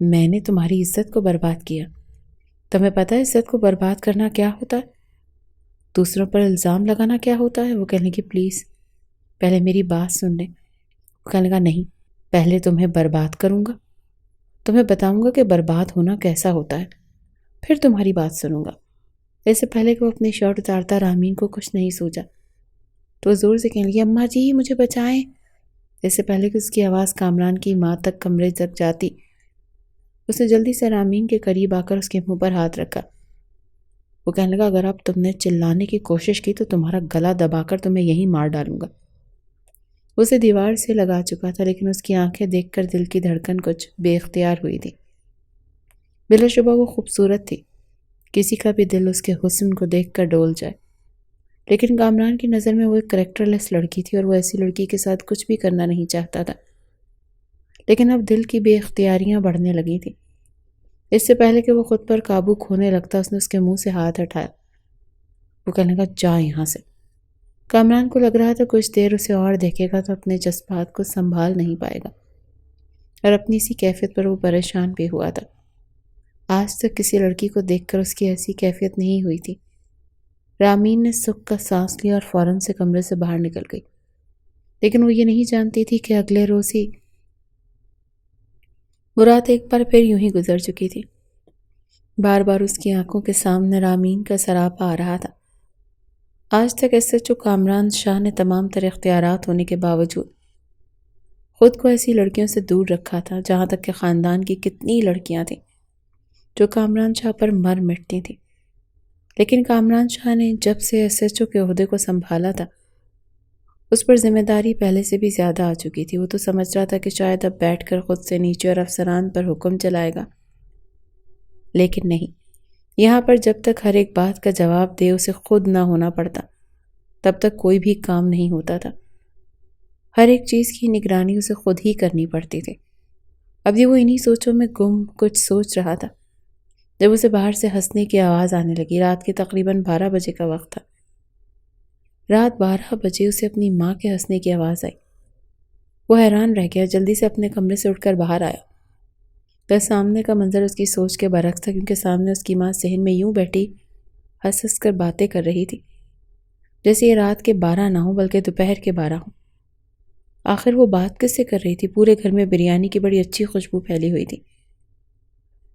میں نے تمہاری عزت کو برباد کیا۔ تمہیں پتہ ہے عزت کو برباد کرنا کیا ہوتا ہے؟ دوسروں پر الزام لگانا کیا ہوتا ہے؟ وہ کہنے لگی، پلیز پہلے میری بات سن لیں۔ وہ کہنے لگا، نہیں، پہلے تمہیں برباد کروں گا، تمہیں بتاؤں گا کہ برباد ہونا کیسا ہوتا ہے، پھر تمہاری بات سنوں گا۔ اس سے پہلے کہ وہ اپنی شرٹ اتارتا رامین کو کچھ نہیں سوچا تو زور سے کہنے لگی، اماں جی مجھے بچائیں۔ اس سے پہلے کہ اس کی آواز کامران کی ماں تک کمرے تک جاتی، اس نے جلدی سے رامین کے قریب آ کر اس کے منہ پر ہاتھ رکھا۔ وہ کہنے لگا، اگر اب تم نے چلانے کی کوشش کی تو تمہارا گلا دبا کر تمہیں یہیں مار ڈالوں گا۔ اسے دیوار سے لگا چکا تھا، لیکن اس کی آنکھیں دیکھ کر دل کی دھڑکن کچھ بے اختیار ہوئی تھی۔ بلا شبہ وہ خوبصورت تھی، کسی کا بھی دل اس کے حسن کو دیکھ کر ڈول جائے، لیکن کامران کی نظر میں وہ ایک کریکٹر لیس لڑکی تھی اور وہ ایسی لڑکی کے ساتھ کچھ بھی کرنا نہیں چاہتا تھا۔ لیکن اب دل کی بے اختیاریاں بڑھنے لگی تھی۔ اس سے پہلے کہ وہ خود پر قابو کھونے لگتا، اس نے اس کے منہ سے ہاتھ ہٹایا۔ وہ کہنے لگا، جا یہاں سے۔ کامران کو لگ رہا تھا کچھ دیر اسے اور دیکھے گا تو اپنے جذبات کو سنبھال نہیں پائے گا، اور اپنی اسی کیفیت پر وہ پریشان بھی ہوا تھا۔ آج تک کسی لڑکی کو دیکھ کر اس کی ایسی کیفیت نہیں ہوئی تھی۔ رامین نے سکھ کا سانس لیا اور فوراً سے کمرے سے باہر نکل گئی، لیکن وہ یہ نہیں جانتی تھی کہ اگلے روز ہی وہ رات ایک بار پھر یوں ہی گزر چکی تھی۔ بار بار اس کی آنکھوں کے سامنے رامین کا سراپا آ رہا تھا۔ آج تک SHO کامران شاہ نے تمام تر اختیارات ہونے کے باوجود خود کو ایسی لڑکیوں سے دور رکھا تھا، جہاں تک کہ خاندان کی کتنی لڑکیاں تھیں جو کامران شاہ پر مر مٹتی تھیں، لیکن کامران شاہ نے جب سے SHO کے عہدے کو سنبھالا تھا اس پر ذمہ داری پہلے سے بھی زیادہ آ چکی تھی۔ وہ تو سمجھ رہا تھا کہ شاید اب بیٹھ کر خود سے نیچے اور افسران پر حکم چلائے گا، لیکن نہیں، یہاں پر جب تک ہر ایک بات کا جواب دے اسے خود نہ ہونا پڑتا تب تک کوئی بھی کام نہیں ہوتا تھا۔ ہر ایک چیز کی نگرانی اسے خود ہی کرنی پڑتی تھی۔ اب یہ وہ انہی سوچوں میں گم کچھ سوچ رہا تھا جب اسے باہر سے ہنسنے کی آواز آنے لگی۔ رات کے تقریباً 12 بجے کا وقت تھا۔ رات 12 بجے اسے اپنی ماں کے ہنسنے کی آواز آئی۔ وہ حیران رہ گیا، جلدی سے اپنے کمرے سے اٹھ کر باہر آیا۔ تو سامنے کا منظر اس کی سوچ کے برعکس تھا، کیونکہ سامنے اس کی ماں صحن میں یوں بیٹھی ہنس ہنس کر باتیں کر رہی تھی جیسے یہ رات کے 12 نہ ہوں بلکہ دوپہر کے 12 ہوں۔ آخر وہ بات کس سے کر رہی تھی؟ پورے گھر میں بریانی کی بڑی اچھی خوشبو پھیلی ہوئی تھی۔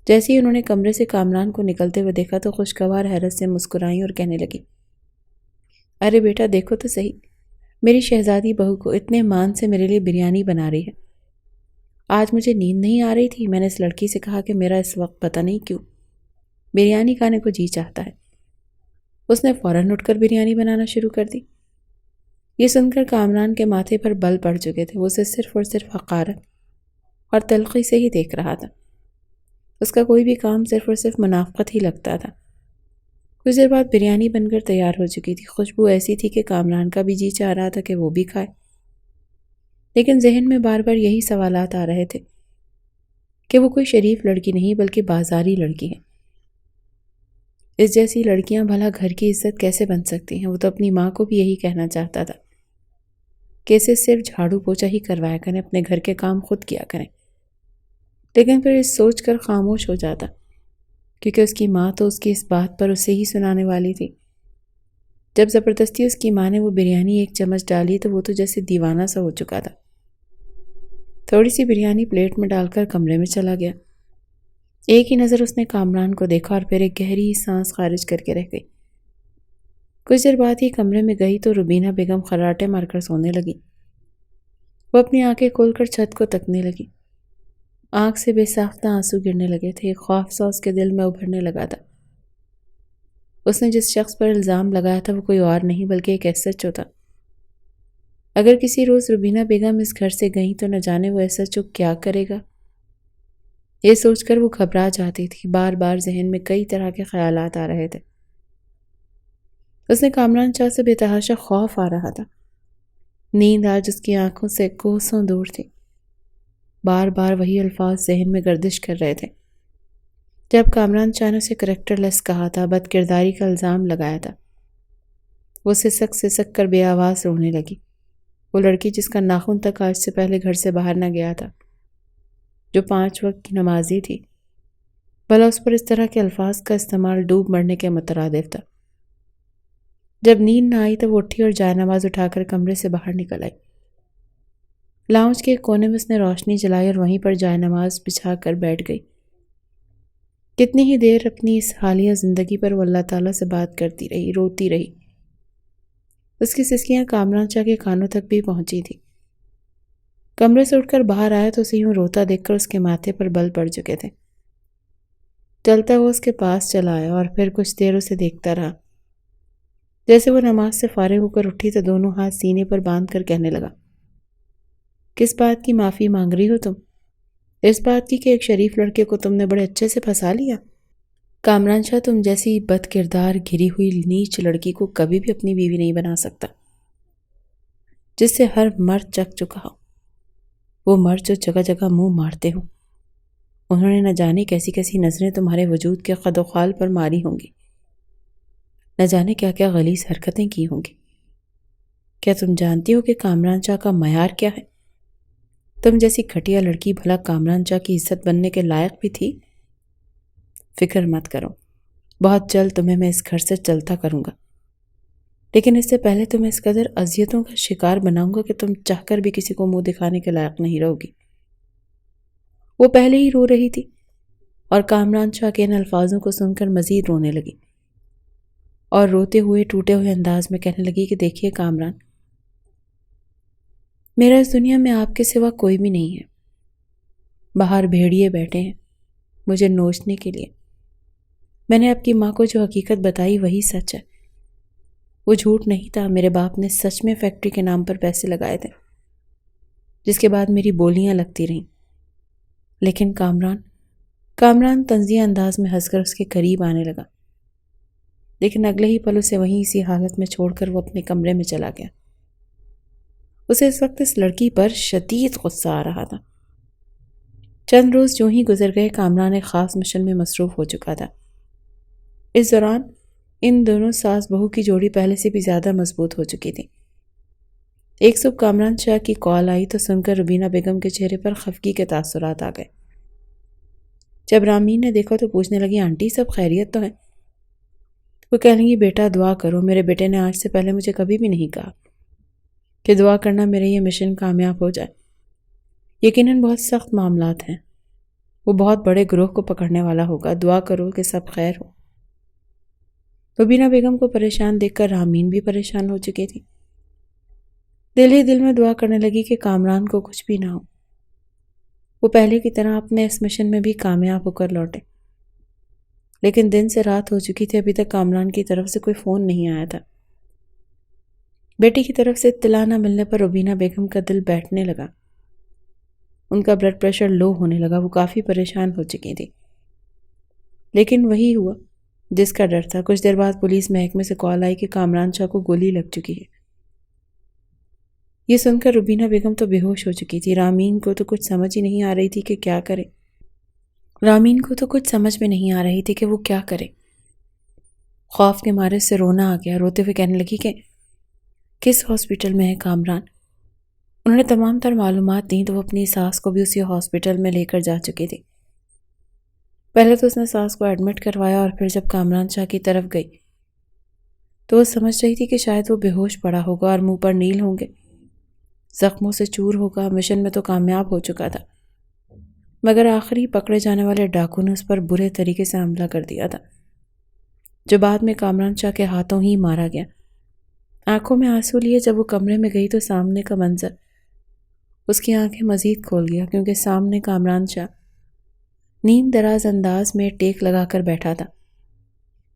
جیسے ہی انہوں نے کمرے سے کامران کو نکلتے ہوئے دیکھا تو خوشگوار حیرت سے مسکرائیں اور کہنے لگی، ارے بیٹا دیکھو تو صحیح، میری شہزادی بہو کو اتنے مان سے میرے لیے بریانی بنا رہی ہے۔ آج مجھے نیند نہیں آ رہی تھی، میں نے اس لڑکی سے کہا کہ میرا اس وقت پتہ نہیں کیوں بریانی کھانے کو جی چاہتا ہے۔ اس نے فوراً اٹھ کر بریانی بنانا شروع کر دی۔ یہ سن کر کامران کے ماتھے پر بل پڑ چکے تھے۔ وہ اسے صرف اور صرف حقارت اور تلخی سے ہی دیکھ رہا تھا۔ اس کا کوئی بھی کام صرف اور صرف منافقت ہی لگتا تھا۔ کچھ دیر بعد بریانی بن کر تیار ہو چکی تھی۔ خوشبو ایسی تھی کہ کامران کا بھی جی چاہ رہا تھا کہ وہ بھی کھائے، لیکن ذہن میں بار بار یہی سوالات آ رہے تھے کہ وہ کوئی شریف لڑکی نہیں بلکہ بازاری لڑکی ہے۔ اس جیسی لڑکیاں بھلا گھر کی عزت کیسے بن سکتی ہیں؟ وہ تو اپنی ماں کو بھی یہی کہنا چاہتا تھا کہ اسے صرف جھاڑو پوچھا ہی کروایا کریں، اپنے گھر کے کام خود کیا کریں، لیکن پھر اس سوچ کر خاموش ہو جاتا کیونکہ اس کی ماں تو اس کی اس بات پر اسے ہی سنانے والی تھی۔ جب زبردستی اس کی ماں نے وہ بریانی ایک چمچ ڈالی تو وہ تو جیسے دیوانہ سا ہو چکا تھا۔ تھوڑی سی بریانی پلیٹ میں ڈال کر کمرے میں چلا گیا۔ ایک ہی نظر اس نے کامران کو دیکھا اور پھر ایک گہری سانس خارج کر کے رہ گئی۔ کچھ دیر بعد ہی کمرے میں گئی تو روبینہ بیگم خراٹے مار کر سونے لگی۔ وہ اپنی آنکھیں کھول کر چھت کو تکنے لگی۔ آنکھ سے بے ساختہ آنسو گرنے لگے تھے۔ ایک خوف سا اس کے دل میں ابھرنے لگا تھا۔ اس نے جس شخص پر الزام لگایا تھا وہ کوئی اور نہیں بلکہ ایک ایس ایچ او تھا۔ اگر کسی روز روبینہ بیگم اس گھر سے گئیں تو نہ جانے وہ ایس ایچ او کیا کرے گا، یہ سوچ کر وہ گھبرا جاتی تھی۔ بار بار ذہن میں کئی طرح کے خیالات آ رہے تھے۔ اس نے کامران شاہ سے بے تحاشا خوف آ رہا تھا۔ نیند آج اس کی آنکھوں سے کوسوں دور تھی۔ بار بار وہی الفاظ ذہن میں گردش کر رہے تھے جب کامران شاہ نے اسے کریکٹر لیس کہا تھا، بد کرداری کا الزام لگایا تھا۔ وہ سسک سسک کر بے آواز رونے لگی۔ وہ لڑکی جس کا ناخن تک آج سے پہلے گھر سے باہر نہ گیا تھا، جو 5 وقت کی نمازی تھی، بھلا اس پر اس طرح کے الفاظ کا استعمال ڈوب مرنے کے مترادف تھا۔ جب نیند نہ آئی تو وہ اٹھی اور جائے نماز اٹھا کر کمرے سے باہر نکل آئی۔ لاؤنج کے کونے میں اس نے روشنی جلائی اور وہیں پر جائے نماز بچھا کر بیٹھ گئی۔ کتنی ہی دیر اپنی اس حالیہ زندگی پر وہ اللہ تعالیٰ سے بات کرتی رہی، روتی رہی۔ اس کی سسکیاں کامران شاہ کے کانوں تک بھی پہنچی تھی۔ کمرے سے اٹھ کر باہر آیا تو اسے یوں روتا دیکھ کر اس کے ماتھے پر بل پڑ چکے تھے۔ چلتا وہ اس کے پاس چلا آیا اور پھر کچھ دیر اسے دیکھتا رہا۔ جیسے وہ نماز سے فارغ ہو کر اٹھی تو دونوں ہاتھ سینے پر باندھ کر کہنے لگا، کس بات کی معافی مانگ رہی ہو تم؟ اس بات کی کہ ایک شریف لڑکے کو تم نے بڑے اچھے سے پھنسا لیا۔ کامران شاہ تم جیسی بد کردار گھری ہوئی نیچ لڑکی کو کبھی بھی اپنی بیوی نہیں بنا سکتا، جس سے ہر مرد چک چکا ہو، وہ مرد جو جگہ جگہ منہ مارتے ہوں۔ انہوں نے نہ جانے کیسی کیسی نظریں تمہارے وجود کے قد و خال پر ماری ہوں گی، نہ جانے کیا کیا غلیظ حرکتیں کی ہوں گی۔ کیا تم جانتی ہو کہ کامران شاہ کا معیار کیا ہے؟ تم جیسی گھٹیا لڑکی بھلا کامران شاہ کی عزت بننے کے لائق بھی تھی؟ فکر مت کرو، بہت جلد تمہیں میں اس گھر سے چلتا کروں گا، لیکن اس سے پہلے تمہیں اس قدر اذیتوں کا شکار بناؤں گا کہ تم چاہ کر بھی کسی کو منہ دکھانے کے لائق نہیں رہو گی۔ وہ پہلے ہی رو رہی تھی اور کامران شاہ کے ان الفاظوں کو سن کر مزید رونے لگی اور روتے ہوئے ٹوٹے ہوئے انداز میں کہنے لگی کہ دیکھیے کامران، میرا اس دنیا میں آپ کے سوا کوئی بھی نہیں ہے۔ باہر بھیڑیے بیٹھے ہیں مجھے نوچنے کے لیے۔ میں نے آپ کی ماں کو جو حقیقت بتائی وہی سچ ہے، وہ جھوٹ نہیں تھا۔ میرے باپ نے سچ میں فیکٹری کے نام پر پیسے لگائے تھے، جس کے بعد میری بولیاں لگتی رہیں۔ لیکن کامران طنزیہ انداز میں ہنس کر اس کے قریب آنے لگا، لیکن اگلے ہی پل اسے وہیں اسی حالت میں چھوڑ کر وہ اپنے کمرے میں چلا گیا۔ اسے اس وقت اس لڑکی پر شدید غصہ آ رہا تھا۔ چند روز جو ہی گزر گئے، کامران ایک خاص مشن میں مصروف ہو چکا تھا۔ اس دوران ان دونوں ساس بہو کی جوڑی پہلے سے بھی زیادہ مضبوط ہو چکی تھی۔ ایک صبح کامران شاہ کی کال آئی تو سن کر روبینہ بیگم کے چہرے پر خفگی کے تاثرات آ گئے۔ جب رامین نے دیکھا تو پوچھنے لگی، آنٹی سب خیریت تو ہے؟ وہ کہنے لگی، بیٹا دعا کرو، میرے بیٹے نے آج سے پہلے مجھے کبھی بھی نہیں کہا کہ دعا کرنا میرے یہ مشن کامیاب ہو جائے۔ یقیناً بہت سخت معاملات ہیں، وہ بہت بڑے گروہ کو پکڑنے والا ہوگا، دعا کرو کہ سب خیر ہو۔ روبینہ بیگم کو پریشان دیکھ کر رامین بھی پریشان ہو چکی تھی۔ دل ہی دل میں دعا کرنے لگی کہ کامران کو کچھ بھی نہ ہو، وہ پہلے کی طرح اپنے اس مشن میں بھی کامیاب ہو کر لوٹے۔ لیکن دن سے رات ہو چکی تھی، ابھی تک کامران کی طرف سے کوئی فون نہیں آیا تھا۔ بیٹی کی طرف سے اطلاع نہ ملنے پر روبینہ بیگم کا دل بیٹھنے لگا، ان کا بلڈ پریشر لو ہونے لگا، وہ کافی پریشان ہو چکی تھی۔ لیکن وہی ہوا جس کا ڈر تھا۔ کچھ دیر بعد پولیس محکمے سے کال آئی کہ کامران شاہ کو گولی لگ چکی ہے۔ یہ سن کر روبینہ بیگم تو بے ہوش ہو چکی تھی۔ رامین کو تو کچھ سمجھ ہی نہیں آ رہی تھی کہ کیا کرے۔ خوف کے مارے سے رونا آ گیا۔ روتے ہوئے کہنے لگی کہ کس ہاسپٹل میں ہے کامران؟ انہوں نے تمام تر معلومات دیں تو وہ اپنی ساس کو بھی اسی ہاسپٹل میں لے کر جا چکی تھی۔ پہلے تو اس نے ساس کو ایڈمٹ کروایا اور پھر جب کامران شاہ کی طرف گئی تو وہ سمجھ رہی تھی کہ شاید وہ بے ہوش پڑا ہوگا اور منہ پر نیل ہوں گے، زخموں سے چور ہوگا، مشن میں تو کامیاب ہو چکا تھا۔ مگر آخری پکڑے جانے والے ڈاکو نے اس پر برے طریقے سے حملہ کر دیا تھا، جو بعد میں کامران شاہ کے ہاتھوں ہی مارا گیا۔ آنکھوں میں آنسو لیے جب وہ کمرے میں گئی تو سامنے کا منظر اس کی آنکھیں مزید کھول گیا، کیونکہ سامنے کامران شاہ نیم دراز انداز میں ٹیک لگا کر بیٹھا تھا۔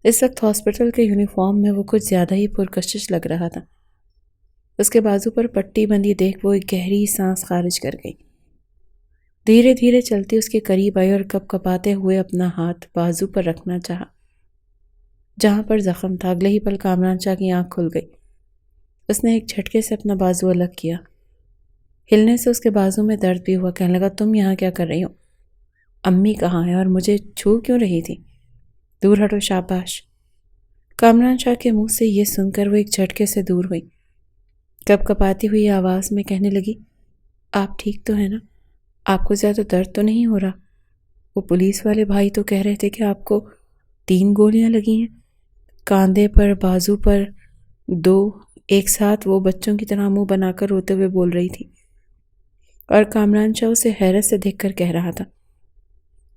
اس وقت ہاسپٹل کے یونیفارم میں وہ کچھ زیادہ ہی پرکشش لگ رہا تھا۔ اس کے بازو پر پٹی بندی دیکھ وہ ایک گہری سانس خارج کر گئی۔ دھیرے دھیرے چلتی اس کے قریب آئی اور کپ کپاتے ہوئے اپنا ہاتھ بازو پر رکھنا چاہا جہاں پر زخم تھا۔ اگلے ہی پل کامران شاہ کی آنکھ کھل گئی۔ اس نے ایک جھٹکے سے اپنا بازو الگ کیا۔ ہلنے سے اس کے بازو میں درد بھی ہوا۔ کہنے لگا، تم یہاں کیا کر رہی ہو؟ امی کہاں ہے اور مجھے چھو کیوں رہی تھی؟ دور ہٹو، شاباش۔ کامران شاہ کے منہ سے یہ سن کر وہ ایک جھٹکے سے دور ہوئی۔ کپ کپاتی ہوئی آواز میں کہنے لگی، آپ ٹھیک تو ہیں نا؟ آپ کو زیادہ درد تو نہیں ہو رہا؟ وہ پولیس والے بھائی تو کہہ رہے تھے کہ آپ کو 3 گولیاں لگی ہیں، کاندھے پر، بازو پر 2، ایک ساتھ۔ وہ بچوں کی طرح منہ بنا کر روتے ہوئے بول رہی تھی، اور کامران شاہ اسے حیرت سے دیکھ کر کہہ رہا تھا،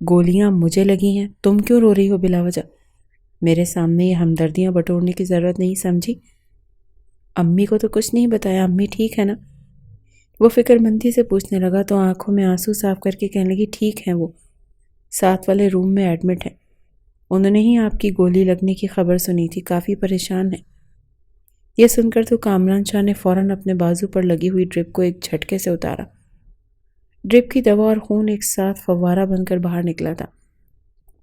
گولیاں مجھے لگی ہیں، تم کیوں رو رہی ہو بلا وجہ؟ میرے سامنے یہ ہمدردیاں بٹورنے کی ضرورت نہیں سمجھی؟ امی کو تو کچھ نہیں بتایا، امی ٹھیک ہے نا؟ وہ فکر مندی سے پوچھنے لگا تو آنکھوں میں آنسو صاف کر کے کہنے لگی، ٹھیک ہیں، وہ ساتھ والے روم میں ایڈمٹ ہیں، انہوں نے ہی آپ کی گولی لگنے کی خبر سنی تھی، کافی پریشان ہیں۔ یہ سن کر تو کامران شاہ نے فوراً اپنے بازو پر لگی ہوئی ڈرپ کو ایک جھٹکے سے اتارا۔ ڈرپ کی دوا اور خون ایک ساتھ فوارہ بن کر باہر نکلا تھا۔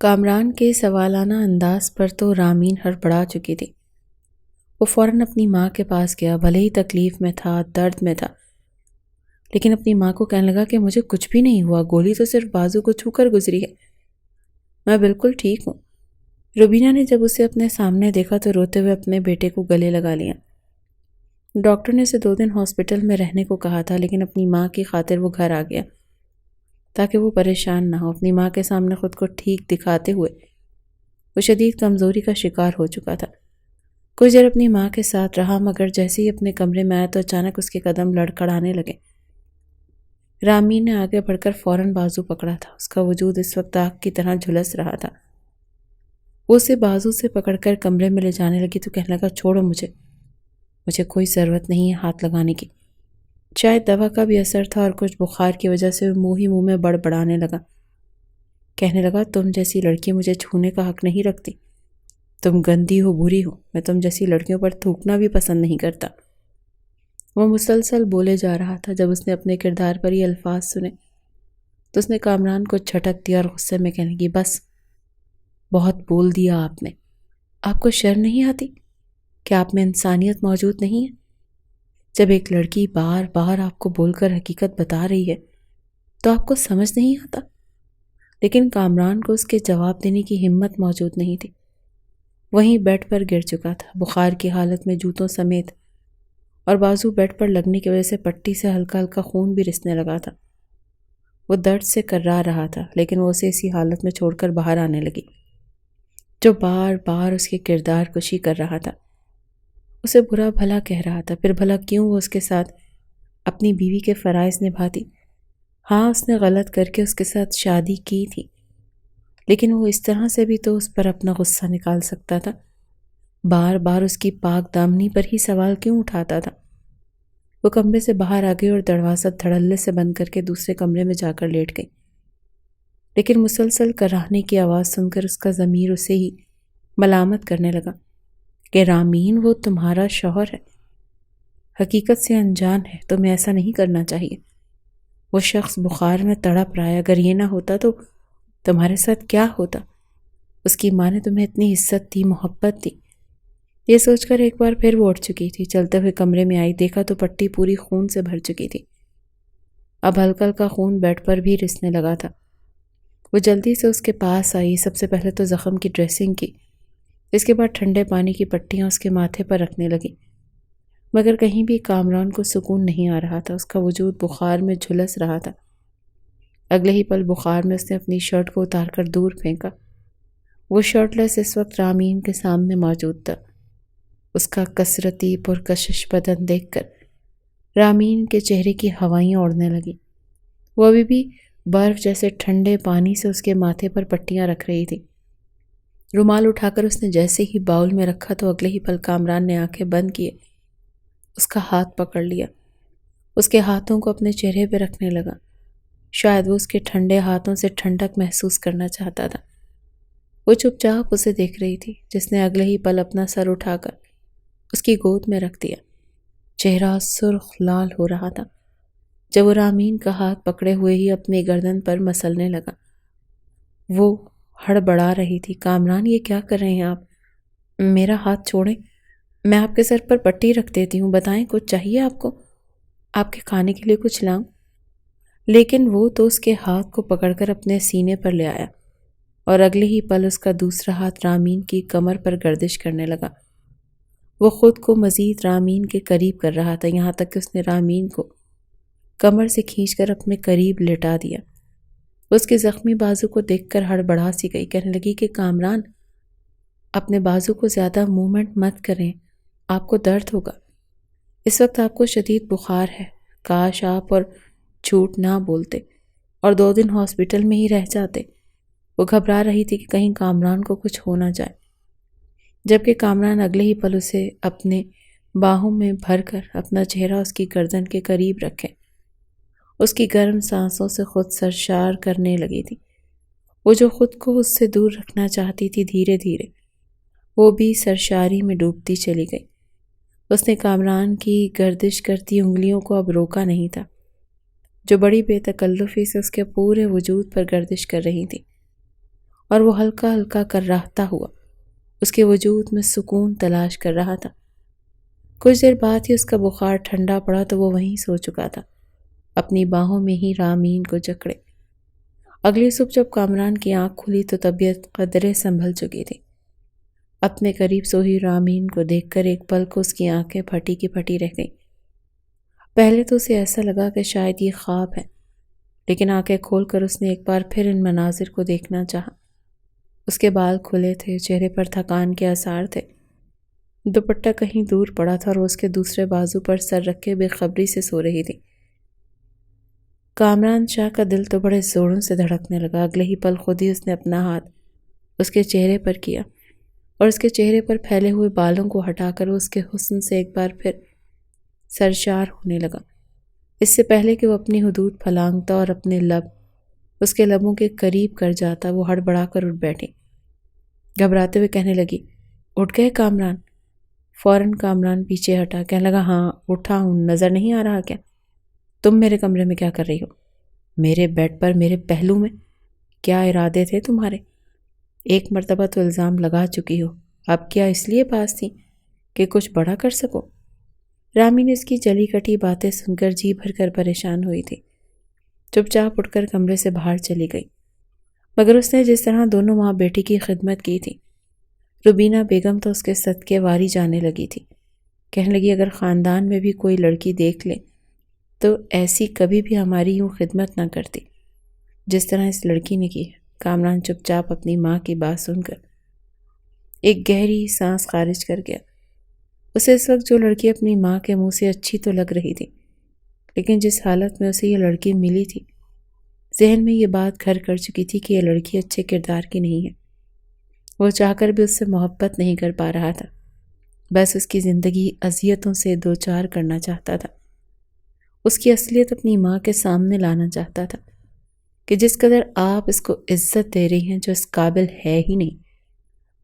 کامران کے سوالانہ انداز پر تو رامین ہڑبڑا چکی تھی۔ وہ فوراً اپنی ماں کے پاس گیا، بھلے ہی تکلیف میں تھا، درد میں تھا، لیکن اپنی ماں کو کہنے لگا کہ مجھے کچھ بھی نہیں ہوا، گولی تو صرف بازو کو چھو کر گزری ہے، میں بالکل ٹھیک ہوں۔ روبینہ نے جب اسے اپنے سامنے دیکھا تو روتے ہوئے اپنے بیٹے کو گلے لگا لیا۔ ڈاکٹر نے اسے 2 دن ہاسپٹل میں رہنے کو کہا تھا، لیکن اپنی ماں کی خاطر وہ گھر آ گیا تاکہ وہ پریشان نہ ہو۔ اپنی ماں کے سامنے خود کو ٹھیک دکھاتے ہوئے وہ شدید کمزوری کا شکار ہو چکا تھا۔ کچھ دیر اپنی ماں کے ساتھ رہا، مگر جیسے ہی اپنے کمرے میں آیا تو اچانک اس کے قدم لڑکھڑانے لگے۔ رامین نے آگے بڑھ کر فوراً بازو پکڑا تھا۔ اس کا وجود اس وقت آگ کی طرح جھلس رہا تھا۔ وہ اسے بازو سے پکڑ کر کمرے میں لے جانے لگی تو کہنے لگا، چھوڑو مجھے کوئی ضرورت نہیں ہے ہاتھ لگانے کی۔ شاید دوا کا بھی اثر تھا اور کچھ بخار کی وجہ سے منہ ہی منہ میں بڑبڑانے لگا۔ کہنے لگا، تم جیسی لڑکی مجھے چھونے کا حق نہیں رکھتی، تم گندی ہو، بری ہو، میں تم جیسی لڑکیوں پر تھوکنا بھی پسند نہیں کرتا۔ وہ مسلسل بولے جا رہا تھا۔ جب اس نے اپنے کردار پر یہ الفاظ سنے تو اس نے کامران کو جھٹک دیا اور غصے میں کہنے لگی، بس بہت بول دیا آپ نے، آپ کو شرم نہیں آتی کہ آپ میں انسانیت موجود نہیں ہے؟ جب ایک لڑکی بار بار آپ کو بول کر حقیقت بتا رہی ہے تو آپ کو سمجھ نہیں آتا؟ لیکن کامران کو اس کے جواب دینے کی ہمت موجود نہیں تھی۔ وہیں بیڈ پر گر چکا تھا، بخار کی حالت میں، جوتوں سمیت، اور بازو بیڈ پر لگنے کی وجہ سے پٹی سے ہلکا ہلکا خون بھی رسنے لگا تھا۔ وہ درد سے کرا رہا تھا، لیکن وہ اسے اسی حالت میں چھوڑ کر باہر آنے لگی، جو بار بار اس کے کردار کشی کر رہا تھا، اسے برا بھلا کہہ رہا تھا۔ پھر بھلا کیوں وہ اس کے ساتھ اپنی بیوی کے فرائض نبھاتی؟ ہاں، اس نے غلط کر کے اس کے ساتھ شادی کی تھی، لیکن وہ اس طرح سے بھی تو اس پر اپنا غصہ نکال سکتا تھا۔ بار بار اس کی پاک دامنی پر ہی سوال کیوں اٹھاتا تھا؟ وہ کمرے سے باہر آ گئی اور دروازہ دھڑلے سے بند کر کے دوسرے کمرے میں جا کر لیٹ گئی۔ لیکن مسلسل کراہنے کی آواز سن کر اس کا ضمیر اسے ہی ملامت کرنے لگا کہ رامین، وہ تمہارا شوہر ہے، حقیقت سے انجان ہے، تمہیں ایسا نہیں کرنا چاہیے۔ وہ شخص بخار میں تڑپ رہا ہے، اگر یہ نہ ہوتا تو تمہارے ساتھ کیا ہوتا؟ اس کی ماں نے تمہیں اتنی عزت دی، محبت دی۔ یہ سوچ کر ایک بار پھر وہ اٹھ چکی تھی، چلتے ہوئے کمرے میں آئی، دیکھا تو پٹی پوری خون سے بھر چکی تھی۔ اب ہلکا ہلکا خون بیڈ پر بھی رسنے لگا تھا۔ وہ جلدی سے اس کے پاس آئی، سب سے پہلے تو زخم کی ڈریسنگ کی، اس کے بعد ٹھنڈے پانی کی پٹیاں اس کے ماتھے پر رکھنے لگی، مگر کہیں بھی کامران کو سکون نہیں آ رہا تھا۔ اس کا وجود بخار میں جھلس رہا تھا۔ اگلے ہی پل بخار میں اس نے اپنی شرٹ کو اتار کر دور پھینکا۔ وہ شرٹ لیس اس وقت رامین کے سامنے موجود تھا۔ اس کا کثرتی پرکشش بدن دیکھ کر رامین کے چہرے کی ہوائیں اڑنے لگی۔ وہ ابھی بھی برف جیسے ٹھنڈے پانی سے اس کے ماتھے پر پٹیاں رکھ رہی تھی۔ رومال اٹھا کر اس نے جیسے ہی باؤل میں رکھا تو اگلے ہی پل کامران نے آنکھیں بند کیے اس کا ہاتھ پکڑ لیا، اس کے ہاتھوں کو اپنے چہرے پہ رکھنے لگا۔ شاید وہ اس کے ٹھنڈے ہاتھوں سے ٹھنڈک محسوس کرنا چاہتا تھا۔ وہ چپ چاپ اسے دیکھ رہی تھی، جس نے اگلے ہی پل اپنا سر اٹھا کر اس کی گود میں رکھ دیا۔ چہرہ سرخ لال ہو رہا تھا جب وہ رامین کا ہاتھ پکڑے ہوئے ہی اپنی گردن پر مسلنے لگا۔ وہ ہڑبڑا رہی تھی۔ کامران، یہ کیا کر رہے ہیں آپ؟ میرا ہاتھ چھوڑیں، میں آپ کے سر پر پٹی رکھ دیتی ہوں، بتائیں کچھ چاہیے آپ کو؟ آپ کے کھانے کے لیے کچھ لاؤں؟ لیکن وہ تو اس کے ہاتھ کو پکڑ کر اپنے سینے پر لے آیا اور اگلے ہی پل اس کا دوسرا ہاتھ رامین کی کمر پر گردش کرنے لگا۔ وہ خود کو مزید رامین کے قریب کر رہا تھا، یہاں تک کہ اس نے رامین کو کمر سے کھینچ کر اپنے قریب لٹا دیا۔ اس کے زخمی بازو کو دیکھ کر ہڑبڑا سی گئی، کہنے لگی کہ کامران، اپنے بازو کو زیادہ موومنٹ مت کریں، آپ کو درد ہوگا۔ اس وقت آپ کو شدید بخار ہے، کاش آپ اور جھوٹ نہ بولتے اور 2 دن ہاسپٹل میں ہی رہ جاتے۔ وہ گھبرا رہی تھی کہ کہیں کامران کو کچھ ہو نہ جائے، جبکہ کامران اگلے ہی پل اسے اپنے باہوں میں بھر کر اپنا چہرہ اس کی گردن کے قریب رکھے۔ اس کی گرم سانسوں سے خود سرشار کرنے لگی تھی۔ وہ جو خود کو اس سے دور رکھنا چاہتی تھی، دھیرے دھیرے وہ بھی سرشاری میں ڈوبتی چلی گئی۔ اس نے کامران کی گردش کرتی انگلیوں کو اب روکا نہیں تھا، جو بڑی بے تکلفی سے اس کے پورے وجود پر گردش کر رہی تھی، اور وہ ہلکا ہلکا کرراہتا ہوا اس کے وجود میں سکون تلاش کر رہا تھا۔ کچھ دیر بعد ہی اس کا بخار ٹھنڈا پڑا تو وہ وہیں سو چکا تھا، اپنی باہوں میں ہی رامین کو جکڑے۔ اگلی صبح جب کامران کی آنکھ کھلی تو طبیعت قدرے سنبھل چکی تھی۔ اپنے قریب سوئی رامین کو دیکھ کر ایک پل کو اس کی آنکھیں پھٹی کی پھٹی رہ گئیں۔ پہلے تو اسے ایسا لگا کہ شاید یہ خواب ہے، لیکن آنکھیں کھول کر اس نے ایک بار پھر ان مناظر کو دیکھنا چاہا۔ اس کے بال کھلے تھے، چہرے پر تھکان کے آثار تھے، دوپٹہ کہیں دور پڑا تھا اور وہ اس کے دوسرے بازو پر سر رکھ کے بے خبری سے سو رہی تھی۔ کامران شاہ کا دل تو بڑے زوروں سے دھڑکنے لگا۔ اگلے ہی پل خود ہی اس نے اپنا ہاتھ اس کے چہرے پر کیا اور اس کے چہرے پر پھیلے ہوئے بالوں کو ہٹا کر اس کے حسن سے ایک بار پھر سرشار ہونے لگا۔ اس سے پہلے کہ وہ اپنی حدود پھلانگتا اور اپنے لب اس کے لبوں کے قریب کر جاتا، وہ ہڑبڑا کر اٹھ بیٹھی، گھبراتے ہوئے کہنے لگی، اٹھ گئے کامران؟ فوراً کامران پیچھے ہٹا، کہنے لگا، ہاں اٹھا ہوں، نظر نہیں آ رہا کیا؟ تم میرے کمرے میں کیا کر رہی ہو؟ میرے بیڈ پر، میرے پہلو میں؟ کیا ارادے تھے تمہارے؟ ایک مرتبہ تو الزام لگا چکی ہو، اب کیا اس لیے پاس تھی کہ کچھ بڑا کر سکو؟ رامی نے اس کی جلی کٹی باتیں سن کر جی بھر کر پریشان ہوئی تھی، چپ چاپ اٹھ کر کمرے سے باہر چلی گئی۔ مگر اس نے جس طرح دونوں ماں بیٹی کی خدمت کی تھی، روبینہ بیگم تو اس کے صدقے واری جانے لگی تھی۔ کہنے لگی، اگر خاندان میں بھی کوئی لڑکی دیکھ لے تو ایسی کبھی بھی ہماری یوں خدمت نہ کرتی جس طرح اس لڑکی نے کی ہے۔ کامران چپ چاپ اپنی ماں کی بات سن کر ایک گہری سانس خارج کر گیا۔ اسے اس وقت جو لڑکی اپنی ماں کے منہ سے اچھی تو لگ رہی تھی، لیکن جس حالت میں اسے یہ لڑکی ملی تھی، ذہن میں یہ بات گھر کر چکی تھی کہ یہ لڑکی اچھے کردار کی نہیں ہے۔ وہ چاہ کر بھی اس سے محبت نہیں کر پا رہا تھا، بس اس کی زندگی اذیتوں سے دوچار کرنا چاہتا تھا۔ اس کی اصلیت اپنی ماں کے سامنے لانا چاہتا تھا کہ جس قدر آپ اس کو عزت دے رہی ہیں، جو اس قابل ہے ہی نہیں۔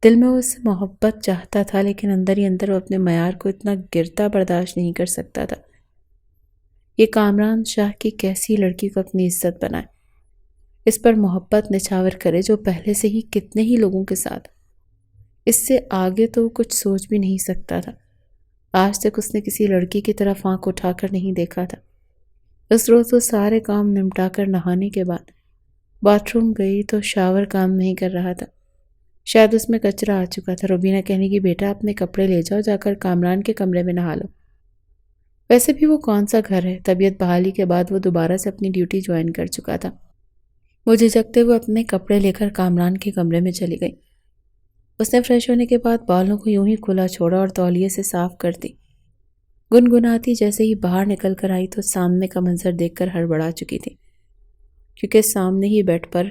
دل میں وہ اس سے محبت چاہتا تھا، لیکن اندر ہی اندر وہ اپنے معیار کو اتنا گرتا برداشت نہیں کر سکتا تھا۔ یہ کامران شاہ کی کیسی لڑکی کو اپنی عزت بنائے، اس پر محبت نچھاور کرے، جو پہلے سے ہی کتنے ہی لوگوں کے ساتھ۔ اس سے آگے تو وہ کچھ سوچ بھی نہیں سکتا تھا۔ آج تک اس نے کسی لڑکی کی طرف آنکھ اٹھا کر نہیں دیکھا تھا۔ اس روز وہ سارے کام نمٹا کر نہانے کے بعد باتھ روم گئی تو شاور کام نہیں کر رہا تھا، شاید اس میں کچرا آ چکا تھا۔ روبینہ کہنے کی، بیٹا اپنے کپڑے لے جاؤ، جا کر کامران کے کمرے میں نہا لو۔ ویسے بھی وہ کون سا گھر ہے، طبیعت بحالی کے بعد وہ دوبارہ سے اپنی ڈیوٹی جوائن کر چکا تھا۔ وہ جھجکتے ہوئے اپنے کپڑے لے کر کامران کے کمرے میں چلی گئی۔ اس نے فریش ہونے کے بعد بالوں کو یوں ہی کھلا چھوڑا اور تولیے سے صاف کر دی۔ گنگناتی جیسے ہی باہر نکل کر آئی تو سامنے کا منظر دیکھ کر ہڑبڑا چکی تھی۔ کیونکہ سامنے ہی بیڈ پر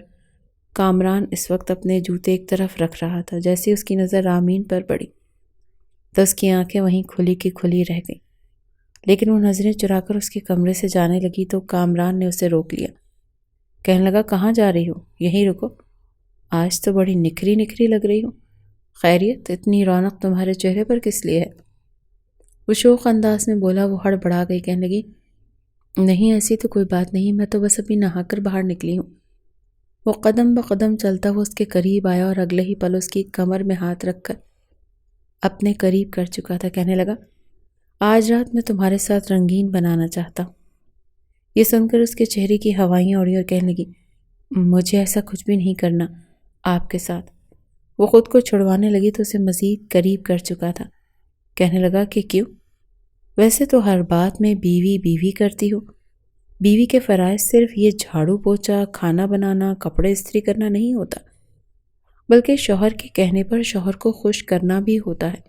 کامران اس وقت اپنے جوتے ایک طرف رکھ رہا تھا۔ جیسے اس کی نظر رامین پر پڑی تو اس کی آنکھیں وہیں کھلی کی کھلی رہ گئیں، لیکن وہ نظریں چرا کر اس کے کمرے سے جانے لگی تو کامران نے اسے روک لیا۔ کہنے لگا، کہاں جا رہی ہو؟ یہیں رکو، آج تو بڑی نکھری نکھری لگ رہی ہو۔ خیریت؟ اتنی رونق تمہارے چہرے پر کس لیے ہے؟ وہ شوق انداز میں بولا۔ وہ ہڑبڑا گئی، کہنے لگی، نہیں ایسی تو کوئی بات نہیں، میں تو بس ابھی نہا کر باہر نکلی ہوں۔ وہ قدم بقدم چلتا ہوا اس کے قریب آیا اور اگلے ہی پل اس کی کمر میں ہاتھ رکھ کر اپنے قریب کر چکا تھا۔ کہنے لگا، آج رات میں تمہارے ساتھ رنگین بنانا چاہتا ہوں۔ یہ سن کر اس کے چہرے کی ہوائیاں اڑی اور کہنے لگی، مجھے ایسا کچھ بھی نہیں کرنا آپ کے ساتھ۔ وہ خود کو چھڑوانے لگی تو اسے مزید قریب کر چکا تھا۔ کہنے لگا کہ کیوں؟ ویسے تو ہر بات میں بیوی بیوی کرتی ہو۔ بیوی کے فرائض صرف یہ جھاڑو پوچھا، کھانا بنانا، کپڑے استری کرنا نہیں ہوتا، بلکہ شوہر کے کہنے پر شوہر کو خوش کرنا بھی ہوتا ہے۔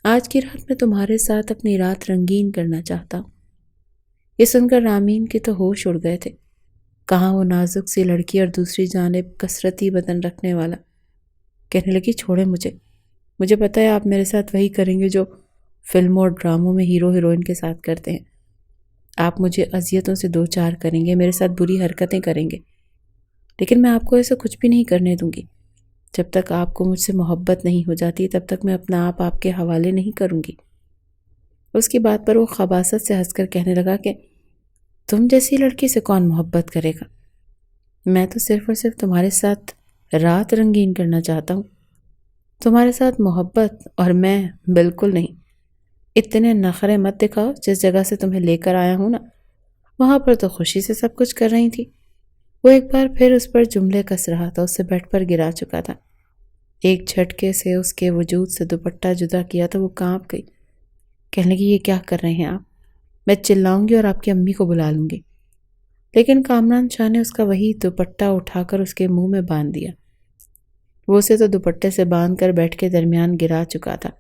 آج کی رات میں تمہارے ساتھ اپنی رات رنگین کرنا چاہتا ہوں۔ یہ سن کر رامین کے تو ہوش اڑ گئے تھے۔ کہاں وہ نازک سی لڑکی اور دوسری جانب کثرتی بدن رکھنے والا۔ کہنے لگی، چھوڑے مجھے پتہ ہے آپ میرے ساتھ وہی کریں گے جو فلموں اور ڈراموں میں ہیرو ہیروئن کے ساتھ کرتے ہیں۔ آپ مجھے اذیتوں سے دو چار کریں گے، میرے ساتھ بری حرکتیں کریں گے، لیکن میں آپ کو ایسا کچھ بھی نہیں کرنے دوں گی۔ جب تک آپ کو مجھ سے محبت نہیں ہو جاتی تب تک میں اپنا آپ کے حوالے نہیں کروں گی۔ اس کی بات پر وہ خباثت سے ہنس کر کہنے لگا کہ تم جیسی لڑکی سے کون محبت کرے گا؟ میں تو صرف اور صرف تمہارے ساتھ رات رنگین کرنا چاہتا ہوں، تمہارے ساتھ محبت، اور میں بالکل نہیں۔ اتنے نخرے مت دکھاؤ، جس جگہ سے تمہیں لے کر آیا ہوں نا، وہاں پر تو خوشی سے سب کچھ کر رہی تھی۔ وہ ایک بار پھر اس پر جملے کس رہا تھا، اس سے بیڈ پر گرا چکا تھا۔ ایک جھٹکے سے اس کے وجود سے دوپٹہ جدا کیا تو وہ کانپ گئی۔ کہنے لگی، یہ کیا کر رہے ہیں آپ؟ میں چلاؤں گی اور آپ کی امی کو بلا لوں گی۔ لیکن کامران شاہ نے اس کا وہی دوپٹہ اٹھا کر اس کے منہ میں باندھ دیا۔ وہ اسے تو دوپٹے سے باندھ کر بیڈ کے درمیان گرا چکا تھا۔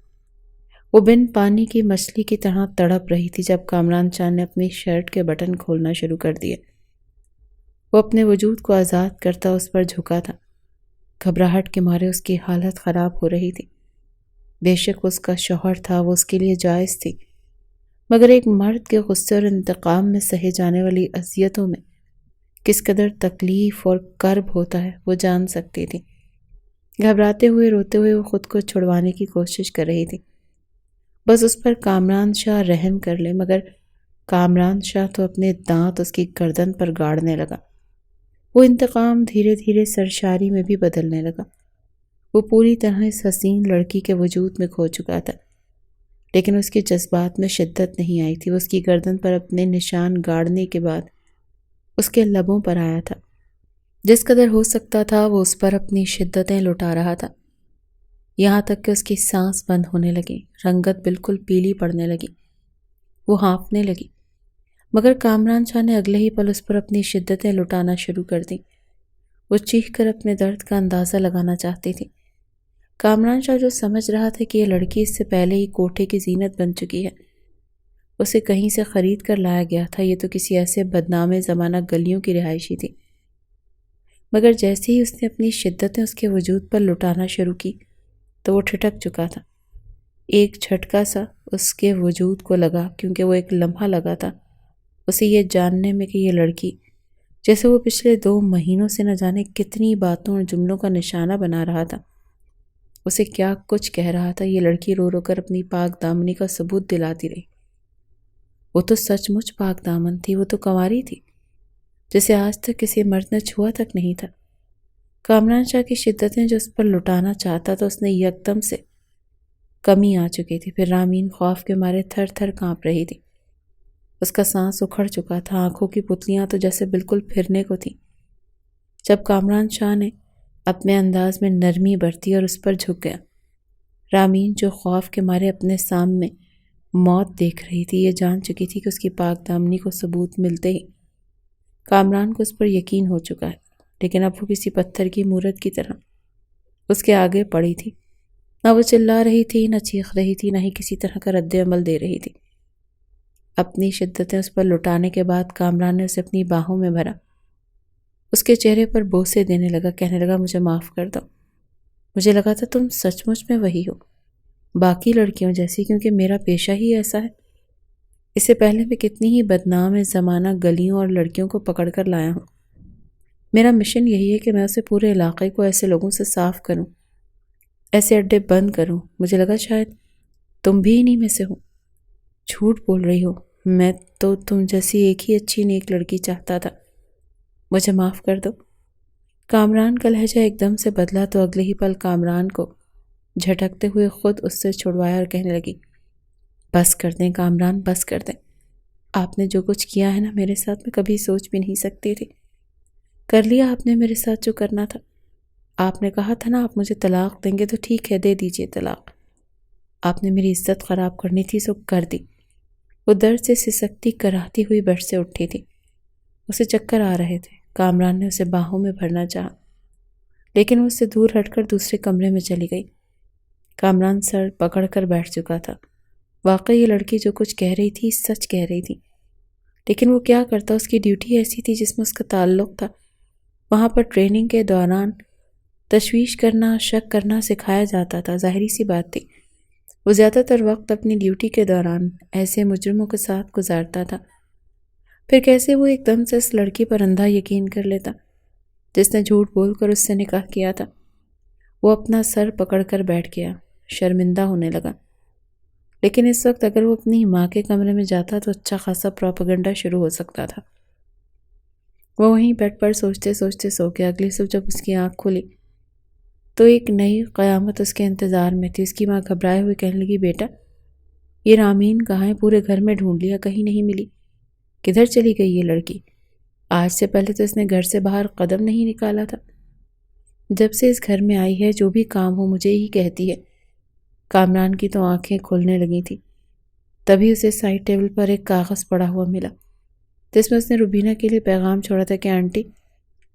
وہ بن پانی کی مچھلی کی طرح تڑپ رہی تھی جب کامران شاہ نے اپنی شرٹ کے بٹن کھولنا شروع کر دیے۔ وہ اپنے وجود کو آزاد کرتا اس پر جھکا تھا۔ گھبراہٹ کے مارے اس کی حالت خراب ہو رہی تھی۔ بے شک اس کا شوہر تھا، وہ اس کے لیے جائز تھی، مگر ایک مرد کے غصے اور انتقام میں سہے جانے والی اذیتوں میں کس قدر تکلیف اور کرب ہوتا ہے وہ جان سکتی تھی۔ گھبراتے ہوئے روتے ہوئے وہ خود کو چھڑوانے کی کوشش کر رہی تھی، بس اس پر کامران شاہ رحم کر لے، مگر کامران شاہ تو اپنے دانت اس کی گردن پر گاڑنے لگا۔ وہ انتقام دھیرے دھیرے سرشاری میں بھی بدلنے لگا۔ وہ پوری طرح اس حسین لڑکی کے وجود میں کھو چکا تھا، لیکن اس کے جذبات میں شدت نہیں آئی تھی۔ وہ اس کی گردن پر اپنے نشان گاڑنے کے بعد اس کے لبوں پر آیا تھا۔ جس قدر ہو سکتا تھا وہ اس پر اپنی شدتیں لٹا رہا تھا، یہاں تک کہ اس کی سانس بند ہونے لگی، رنگت بالکل پیلی پڑنے لگی، وہ ہانپنے لگی۔ مگر کامران شاہ نے اگلے ہی پل اس پر اپنی شدتیں لٹانا شروع کر دیں۔ وہ چیخ کر اپنے درد کا اندازہ لگانا چاہتی تھی۔ کامران شاہ جو سمجھ رہا تھا کہ یہ لڑکی اس سے پہلے ہی کوٹھے کی زینت بن چکی ہے، اسے کہیں سے خرید کر لایا گیا تھا، یہ تو کسی ایسے بدنام زمانہ گلیوں کی رہائشی تھی، مگر جیسے ہی اس نے اپنی شدتیں اس کے وجود پر لٹانا شروع کی تو وہ ٹھٹک چکا تھا۔ ایک جھٹکا سا اس کے وجود کو لگا، کیونکہ وہ ایک لمحہ لگا تھا اسے یہ جاننے میں کہ یہ لڑکی جیسے وہ پچھلے 2 مہینوں سے نہ جانے کتنی باتوں اور جملوں کا نشانہ بنا رہا تھا، اسے کیا کچھ کہہ رہا تھا۔ یہ لڑکی رو رو کر اپنی پاک دامنی کا ثبوت دلاتی رہی۔ وہ تو سچ مچ پاک دامن تھی، وہ تو کنواری تھی جسے آج تک کسی مرد نے چھوا تک نہیں تھا۔ کامران شاہ کی شدتیں جو اس پر لٹانا چاہتا تھا اس نے یکدم سے کمی آ چکی تھی۔ پھر رامین خوف کے مارے تھر تھر کانپ رہی تھی، اس کا سانس اکھڑ چکا تھا، آنکھوں کی پتلیاں تو جیسے بالکل پھرنے کو تھیں۔ جب کامران شاہ نے اپنے انداز میں نرمی برتی اور اس پر جھک گیا، رامین جو خوف کے مارے اپنے سامنے موت دیکھ رہی تھی، یہ جان چکی تھی کہ اس کی پاک دامنی کو ثبوت ملتے ہی کامران کو اس پر یقین ہو چکا ہے، لیکن اب وہ کسی پتھر کی مورت کی طرح اس کے آگے پڑی تھی۔ نہ وہ چلا رہی تھی، نہ چیخ رہی تھی، نہ ہی کسی طرح کا رد عمل دے رہی تھی۔ اپنی شدتیں اس پر لٹانے کے بعد کامران نے اسے اپنی باہوں میں بھرا اس کے چہرے پر بوسے دینے لگا، کہنے لگا مجھے معاف کر دو، مجھے لگا تھا تم سچ مچ میں وہی ہو، باقی لڑکیوں جیسی، کیونکہ میرا پیشہ ہی ایسا ہے۔ اس سے پہلے میں کتنی ہی بدنام زمانہ گلیوں اور لڑکیوں کو پکڑ کر لایا ہوں۔ میرا مشن یہی ہے کہ میں اسے پورے علاقے کو ایسے لوگوں سے صاف کروں، ایسے اڈے بند کروں۔ مجھے لگا شاید تم بھی انہی میں سے ہو۔ جھوٹ بول رہی ہو، میں تو تم جیسی ایک ہی اچھی نیک لڑکی چاہتا تھا، مجھے معاف کر دو۔ کامران کا لہجہ ایک دم سے بدلا تو اگلے ہی پل کامران کو جھٹکتے ہوئے خود اس سے چھڑوایا اور کہنے لگی، بس کر دیں کامران، بس کر دیں۔ آپ نے جو کچھ کیا ہے نا میرے ساتھ، میں کبھی سوچ بھی نہیں سکتی تھی۔ کر لیا آپ نے میرے ساتھ جو کرنا تھا۔ آپ نے کہا تھا نا آپ مجھے طلاق دیں گے، تو ٹھیک ہے، دے دیجئے طلاق۔ آپ نے میری عزت خراب کرنی تھی سو کر دی۔ وہ درد سے سسکتی کراہتی ہوئی بیڈ سے اٹھی تھی، اسے چکر آ رہے تھے۔ کامران نے اسے باہوں میں بھرنا چاہا، لیکن وہ اس سے دور ہٹ کر دوسرے کمرے میں چلی گئی۔ کامران سر پکڑ کر بیٹھ چکا تھا۔ واقعی یہ لڑکی جو کچھ کہہ رہی تھی سچ کہہ رہی تھی، لیکن وہ کیا کرتا؟ اس کی ڈیوٹی ایسی تھی جس میں اس کا تعلق تھا۔ وہاں پر ٹریننگ کے دوران تشویش کرنا، شک کرنا سکھایا جاتا تھا۔ ظاہری سی بات تھی، وہ زیادہ تر وقت اپنی ڈیوٹی کے دوران ایسے مجرموں کے ساتھ گزارتا تھا۔ پھر کیسے وہ ایک دم سے اس لڑکی پر اندھا یقین کر لیتا جس نے جھوٹ بول کر اس سے نکاح کیا تھا؟ وہ اپنا سر پکڑ کر بیٹھ گیا، شرمندہ ہونے لگا۔ لیکن اس وقت اگر وہ اپنی ماں کے کمرے میں جاتا تو اچھا خاصا پروپیگنڈا شروع ہو سکتا تھا۔ وہ وہیں بیڈ پر سوچتے سوچتے سو گیا۔ اگلی صبح جب اس کی آنکھ کھلی تو ایک نئی قیامت اس کے انتظار میں تھی۔ اس کی ماں گھبرائے ہوئے کہنے لگی، بیٹا یہ رامین کہاں ہے؟ پورے گھر میں ڈھونڈ لیا، کہیں نہیں ملی۔ کدھر چلی گئی یہ لڑکی؟ آج سے پہلے تو اس نے گھر سے باہر قدم نہیں نکالا تھا۔ جب سے اس گھر میں آئی ہے جو بھی کام ہو مجھے ہی کہتی ہے۔ کامران کی تو آنکھیں کھلنے لگی تھی۔ تبھی اسے سائڈ ٹیبل پر ایک کاغذ پڑا ہوا ملا جس میں اس نے روبینہ کے لیے پیغام چھوڑا تھا کہ آنٹی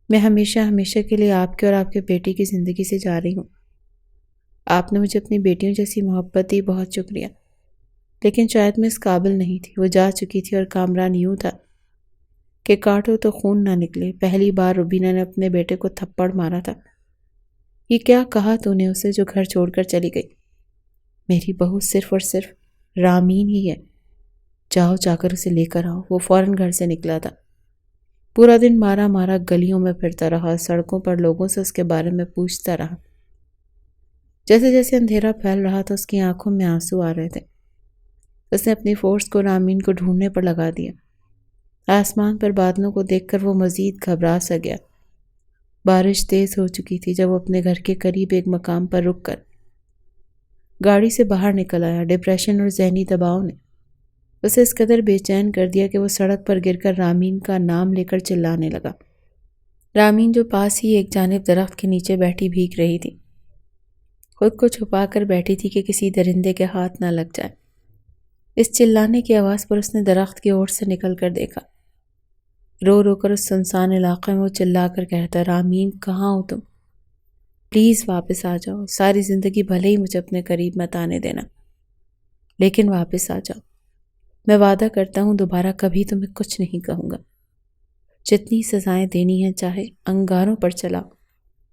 میں ہمیشہ ہمیشہ کے لیے آپ کے اور آپ کے بیٹی کی زندگی سے جا رہی ہوں۔ آپ نے مجھے اپنی بیٹیوں جیسی محبت دی، بہت شکریہ، لیکن شاید میں اس قابل نہیں تھی۔ وہ جا چکی تھی اور کامران یوں تھا کہ کاٹو تو خون نہ نکلے۔ پہلی بار روبینہ نے اپنے بیٹے کو تھپڑ مارا تھا۔ یہ کیا کہا تو نے اسے جو گھر چھوڑ کر چلی گئی؟ میری بہو صرف اور صرف رامین ہی ہے، جاؤ جا کر اسے لے کر آؤ۔ وہ فوراً گھر سے نکلا تھا۔ پورا دن مارا مارا گلیوں میں پھرتا رہا، سڑکوں پر لوگوں سے اس کے بارے میں پوچھتا رہا۔ جیسے جیسے اندھیرا پھیل رہا تھا اس کی آنکھوں میں آنسو آ رہے تھے۔ اس نے اپنی فورس کو رامین کو ڈھونڈنے پر لگا دیا۔ آسمان پر بادلوں کو دیکھ کر وہ مزید گھبرا سا گیا۔ بارش تیز ہو چکی تھی جب وہ اپنے گھر کے قریب ایک مقام پر رک کر گاڑی سے باہر نکل آیا۔ ڈپریشن اور ذہنی دباؤ نے اسے اس قدر بے چین کر دیا کہ وہ سڑک پر گر کر رامین کا نام لے کر چلانے لگا۔ رامین جو پاس ہی ایک جانب درخت کے نیچے بیٹھی بھیگ رہی تھی، خود کو چھپا کر بیٹھی تھی کہ کسی درندے کے ہاتھ نہ لگ جائے۔ اس چلانے کی آواز پر اس نے درخت کی اوٹ سے نکل کر دیکھا۔ رو رو کر اس سنسان علاقے میں وہ چلا کر کہتا، رامین کہاں ہو تم؟ پلیز واپس آ جاؤ۔ ساری زندگی بھلے ہی مجھے اپنے قریب مت آنے دینا، لیکن واپس آ جاؤ۔ میں وعدہ کرتا ہوں دوبارہ کبھی تمہیں کچھ نہیں کہوں گا۔ جتنی سزائیں دینی ہیں چاہے انگاروں پر چلاؤ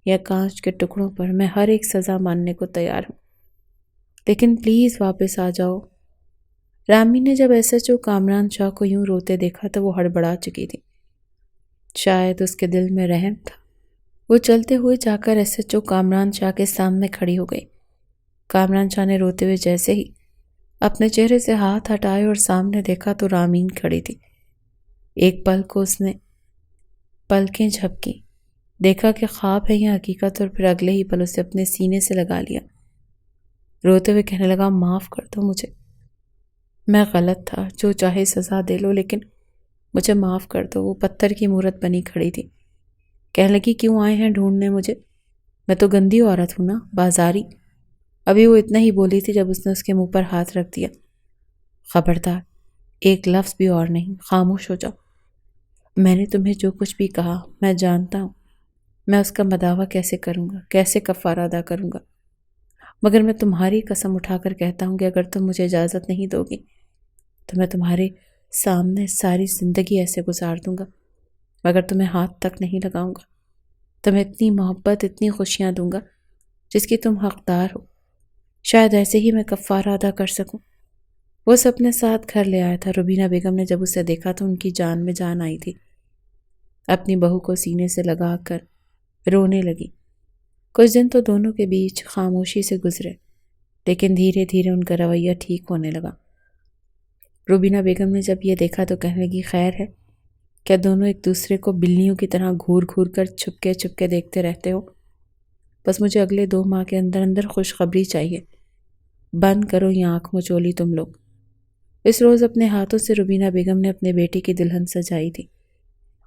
یا کانچ کے ٹکڑوں پر، میں ہر ایک سزا ماننے کو تیار ہوں، لیکن پلیز واپس آ جاؤ۔ رامین نے جب SHO کامران شاہ کو یوں روتے دیکھا تو وہ ہڑبڑا چکی تھی۔ شاید اس کے دل میں رحم تھا۔ وہ چلتے ہوئے جا کر SHO کامران شاہ کے سامنے کھڑی ہو گئی۔ کامران شاہ نے روتے ہوئے جیسے ہی اپنے چہرے سے ہاتھ ہٹائے اور سامنے دیکھا تو رامین کھڑی تھی۔ ایک پل کو اس نے پلکیں جھپکی، دیکھا کہ خواب ہے یا حقیقت، اور پھر اگلے ہی پل اسے اپنے سینے سے لگا لیا۔ روتے ہوئے کہنے لگا، معاف کر دو مجھے، میں غلط تھا، جو چاہے سزا دے لو لیکن مجھے معاف کر دو۔ وہ پتھر کی مورت بنی کھڑی تھی، کہنے لگی، کیوں آئے ہیں ڈھونڈنے مجھے؟ میں تو گندی عورت ہوں نا، بازاری۔ ابھی وہ اتنا ہی بولی تھی جب اس نے اس کے منہ پر ہاتھ رکھ دیا۔ خبردار، ایک لفظ بھی اور نہیں، خاموش ہو جاؤ۔ میں نے تمہیں جو کچھ بھی کہا میں جانتا ہوں، میں اس کا مداوع کیسے کروں گا، کیسے کفارہ ادا کروں گا، مگر میں تمہاری قسم اٹھا کر کہتا ہوں کہ اگر تم مجھے اجازت نہیں دو گی تو میں تمہارے سامنے ساری زندگی ایسے گزار دوں گا مگر تمہیں ہاتھ تک نہیں لگاؤں گا۔ تمہیں اتنی محبت، اتنی خوشیاں دوں گا جس کی تم حقدار ہو۔ شاید ایسے ہی میں کفارہ ادا کر سکوں۔ وہ اسے اپنے ساتھ گھر لے آیا تھا۔ روبینہ بیگم نے جب اسے دیکھا تو ان کی جان میں جان آئی تھی۔ اپنی بہو کو سینے سے لگا کر رونے لگی۔ کچھ دن تو دونوں کے بیچ خاموشی سے گزرے، لیکن دھیرے دھیرے ان کا رویہ ٹھیک ہونے لگا۔ روبینہ بیگم نے جب یہ دیکھا تو کہنے لگی، خیر ہے؟ کیا دونوں ایک دوسرے کو بلیوں کی طرح گھور گھور کر چھپکے چھپکے دیکھتے رہتے ہو؟ بس مجھے اگلے 2 ماہ کے اندر اندر خوشخبری چاہیے۔ بند کرو یہ آنکھ مچولی تم لوگ۔ اس روز اپنے ہاتھوں سے روبینہ بیگم نے اپنے بیٹی کی دلہن سجائی تھی۔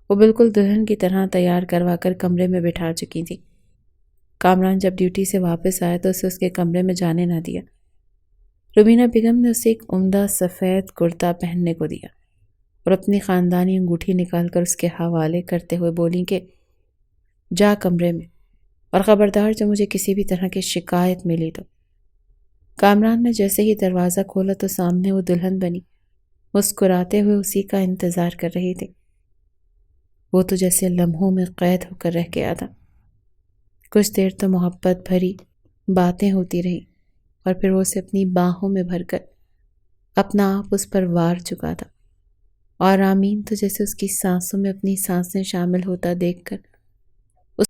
وہ بالکل دلہن کی طرح تیار کروا کر کمرے میں بٹھا چکی تھی۔ کامران جب ڈیوٹی سے واپس آیا تو اسے اس کے کمرے میں جانے نہ دیا۔ روبینہ بیگم نے اسے ایک عمدہ سفید کرتا پہننے کو دیا اور اپنی خاندانی انگوٹھی نکال کر اس کے حوالے کرتے ہوئے بولی کہ جا کمرے میں، اور خبردار جو مجھے کسی بھی طرح کی شکایت ملی تو۔ کامران نے جیسے ہی دروازہ کھولا تو سامنے وہ دلہن بنی مسکراتے ہوئے اسی کا انتظار کر رہی تھی۔ وہ تو جیسے لمحوں میں قید ہو کر رہ گیا تھا۔ کچھ دیر تو محبت بھری باتیں ہوتی رہیں، اور پھر وہ اسے اپنی باہوں میں بھر کر اپنا آپ اس پر وار چکا تھا، اور آمین تو جیسے اس کی سانسوں میں اپنی سانسیں شامل ہوتا دیکھ کر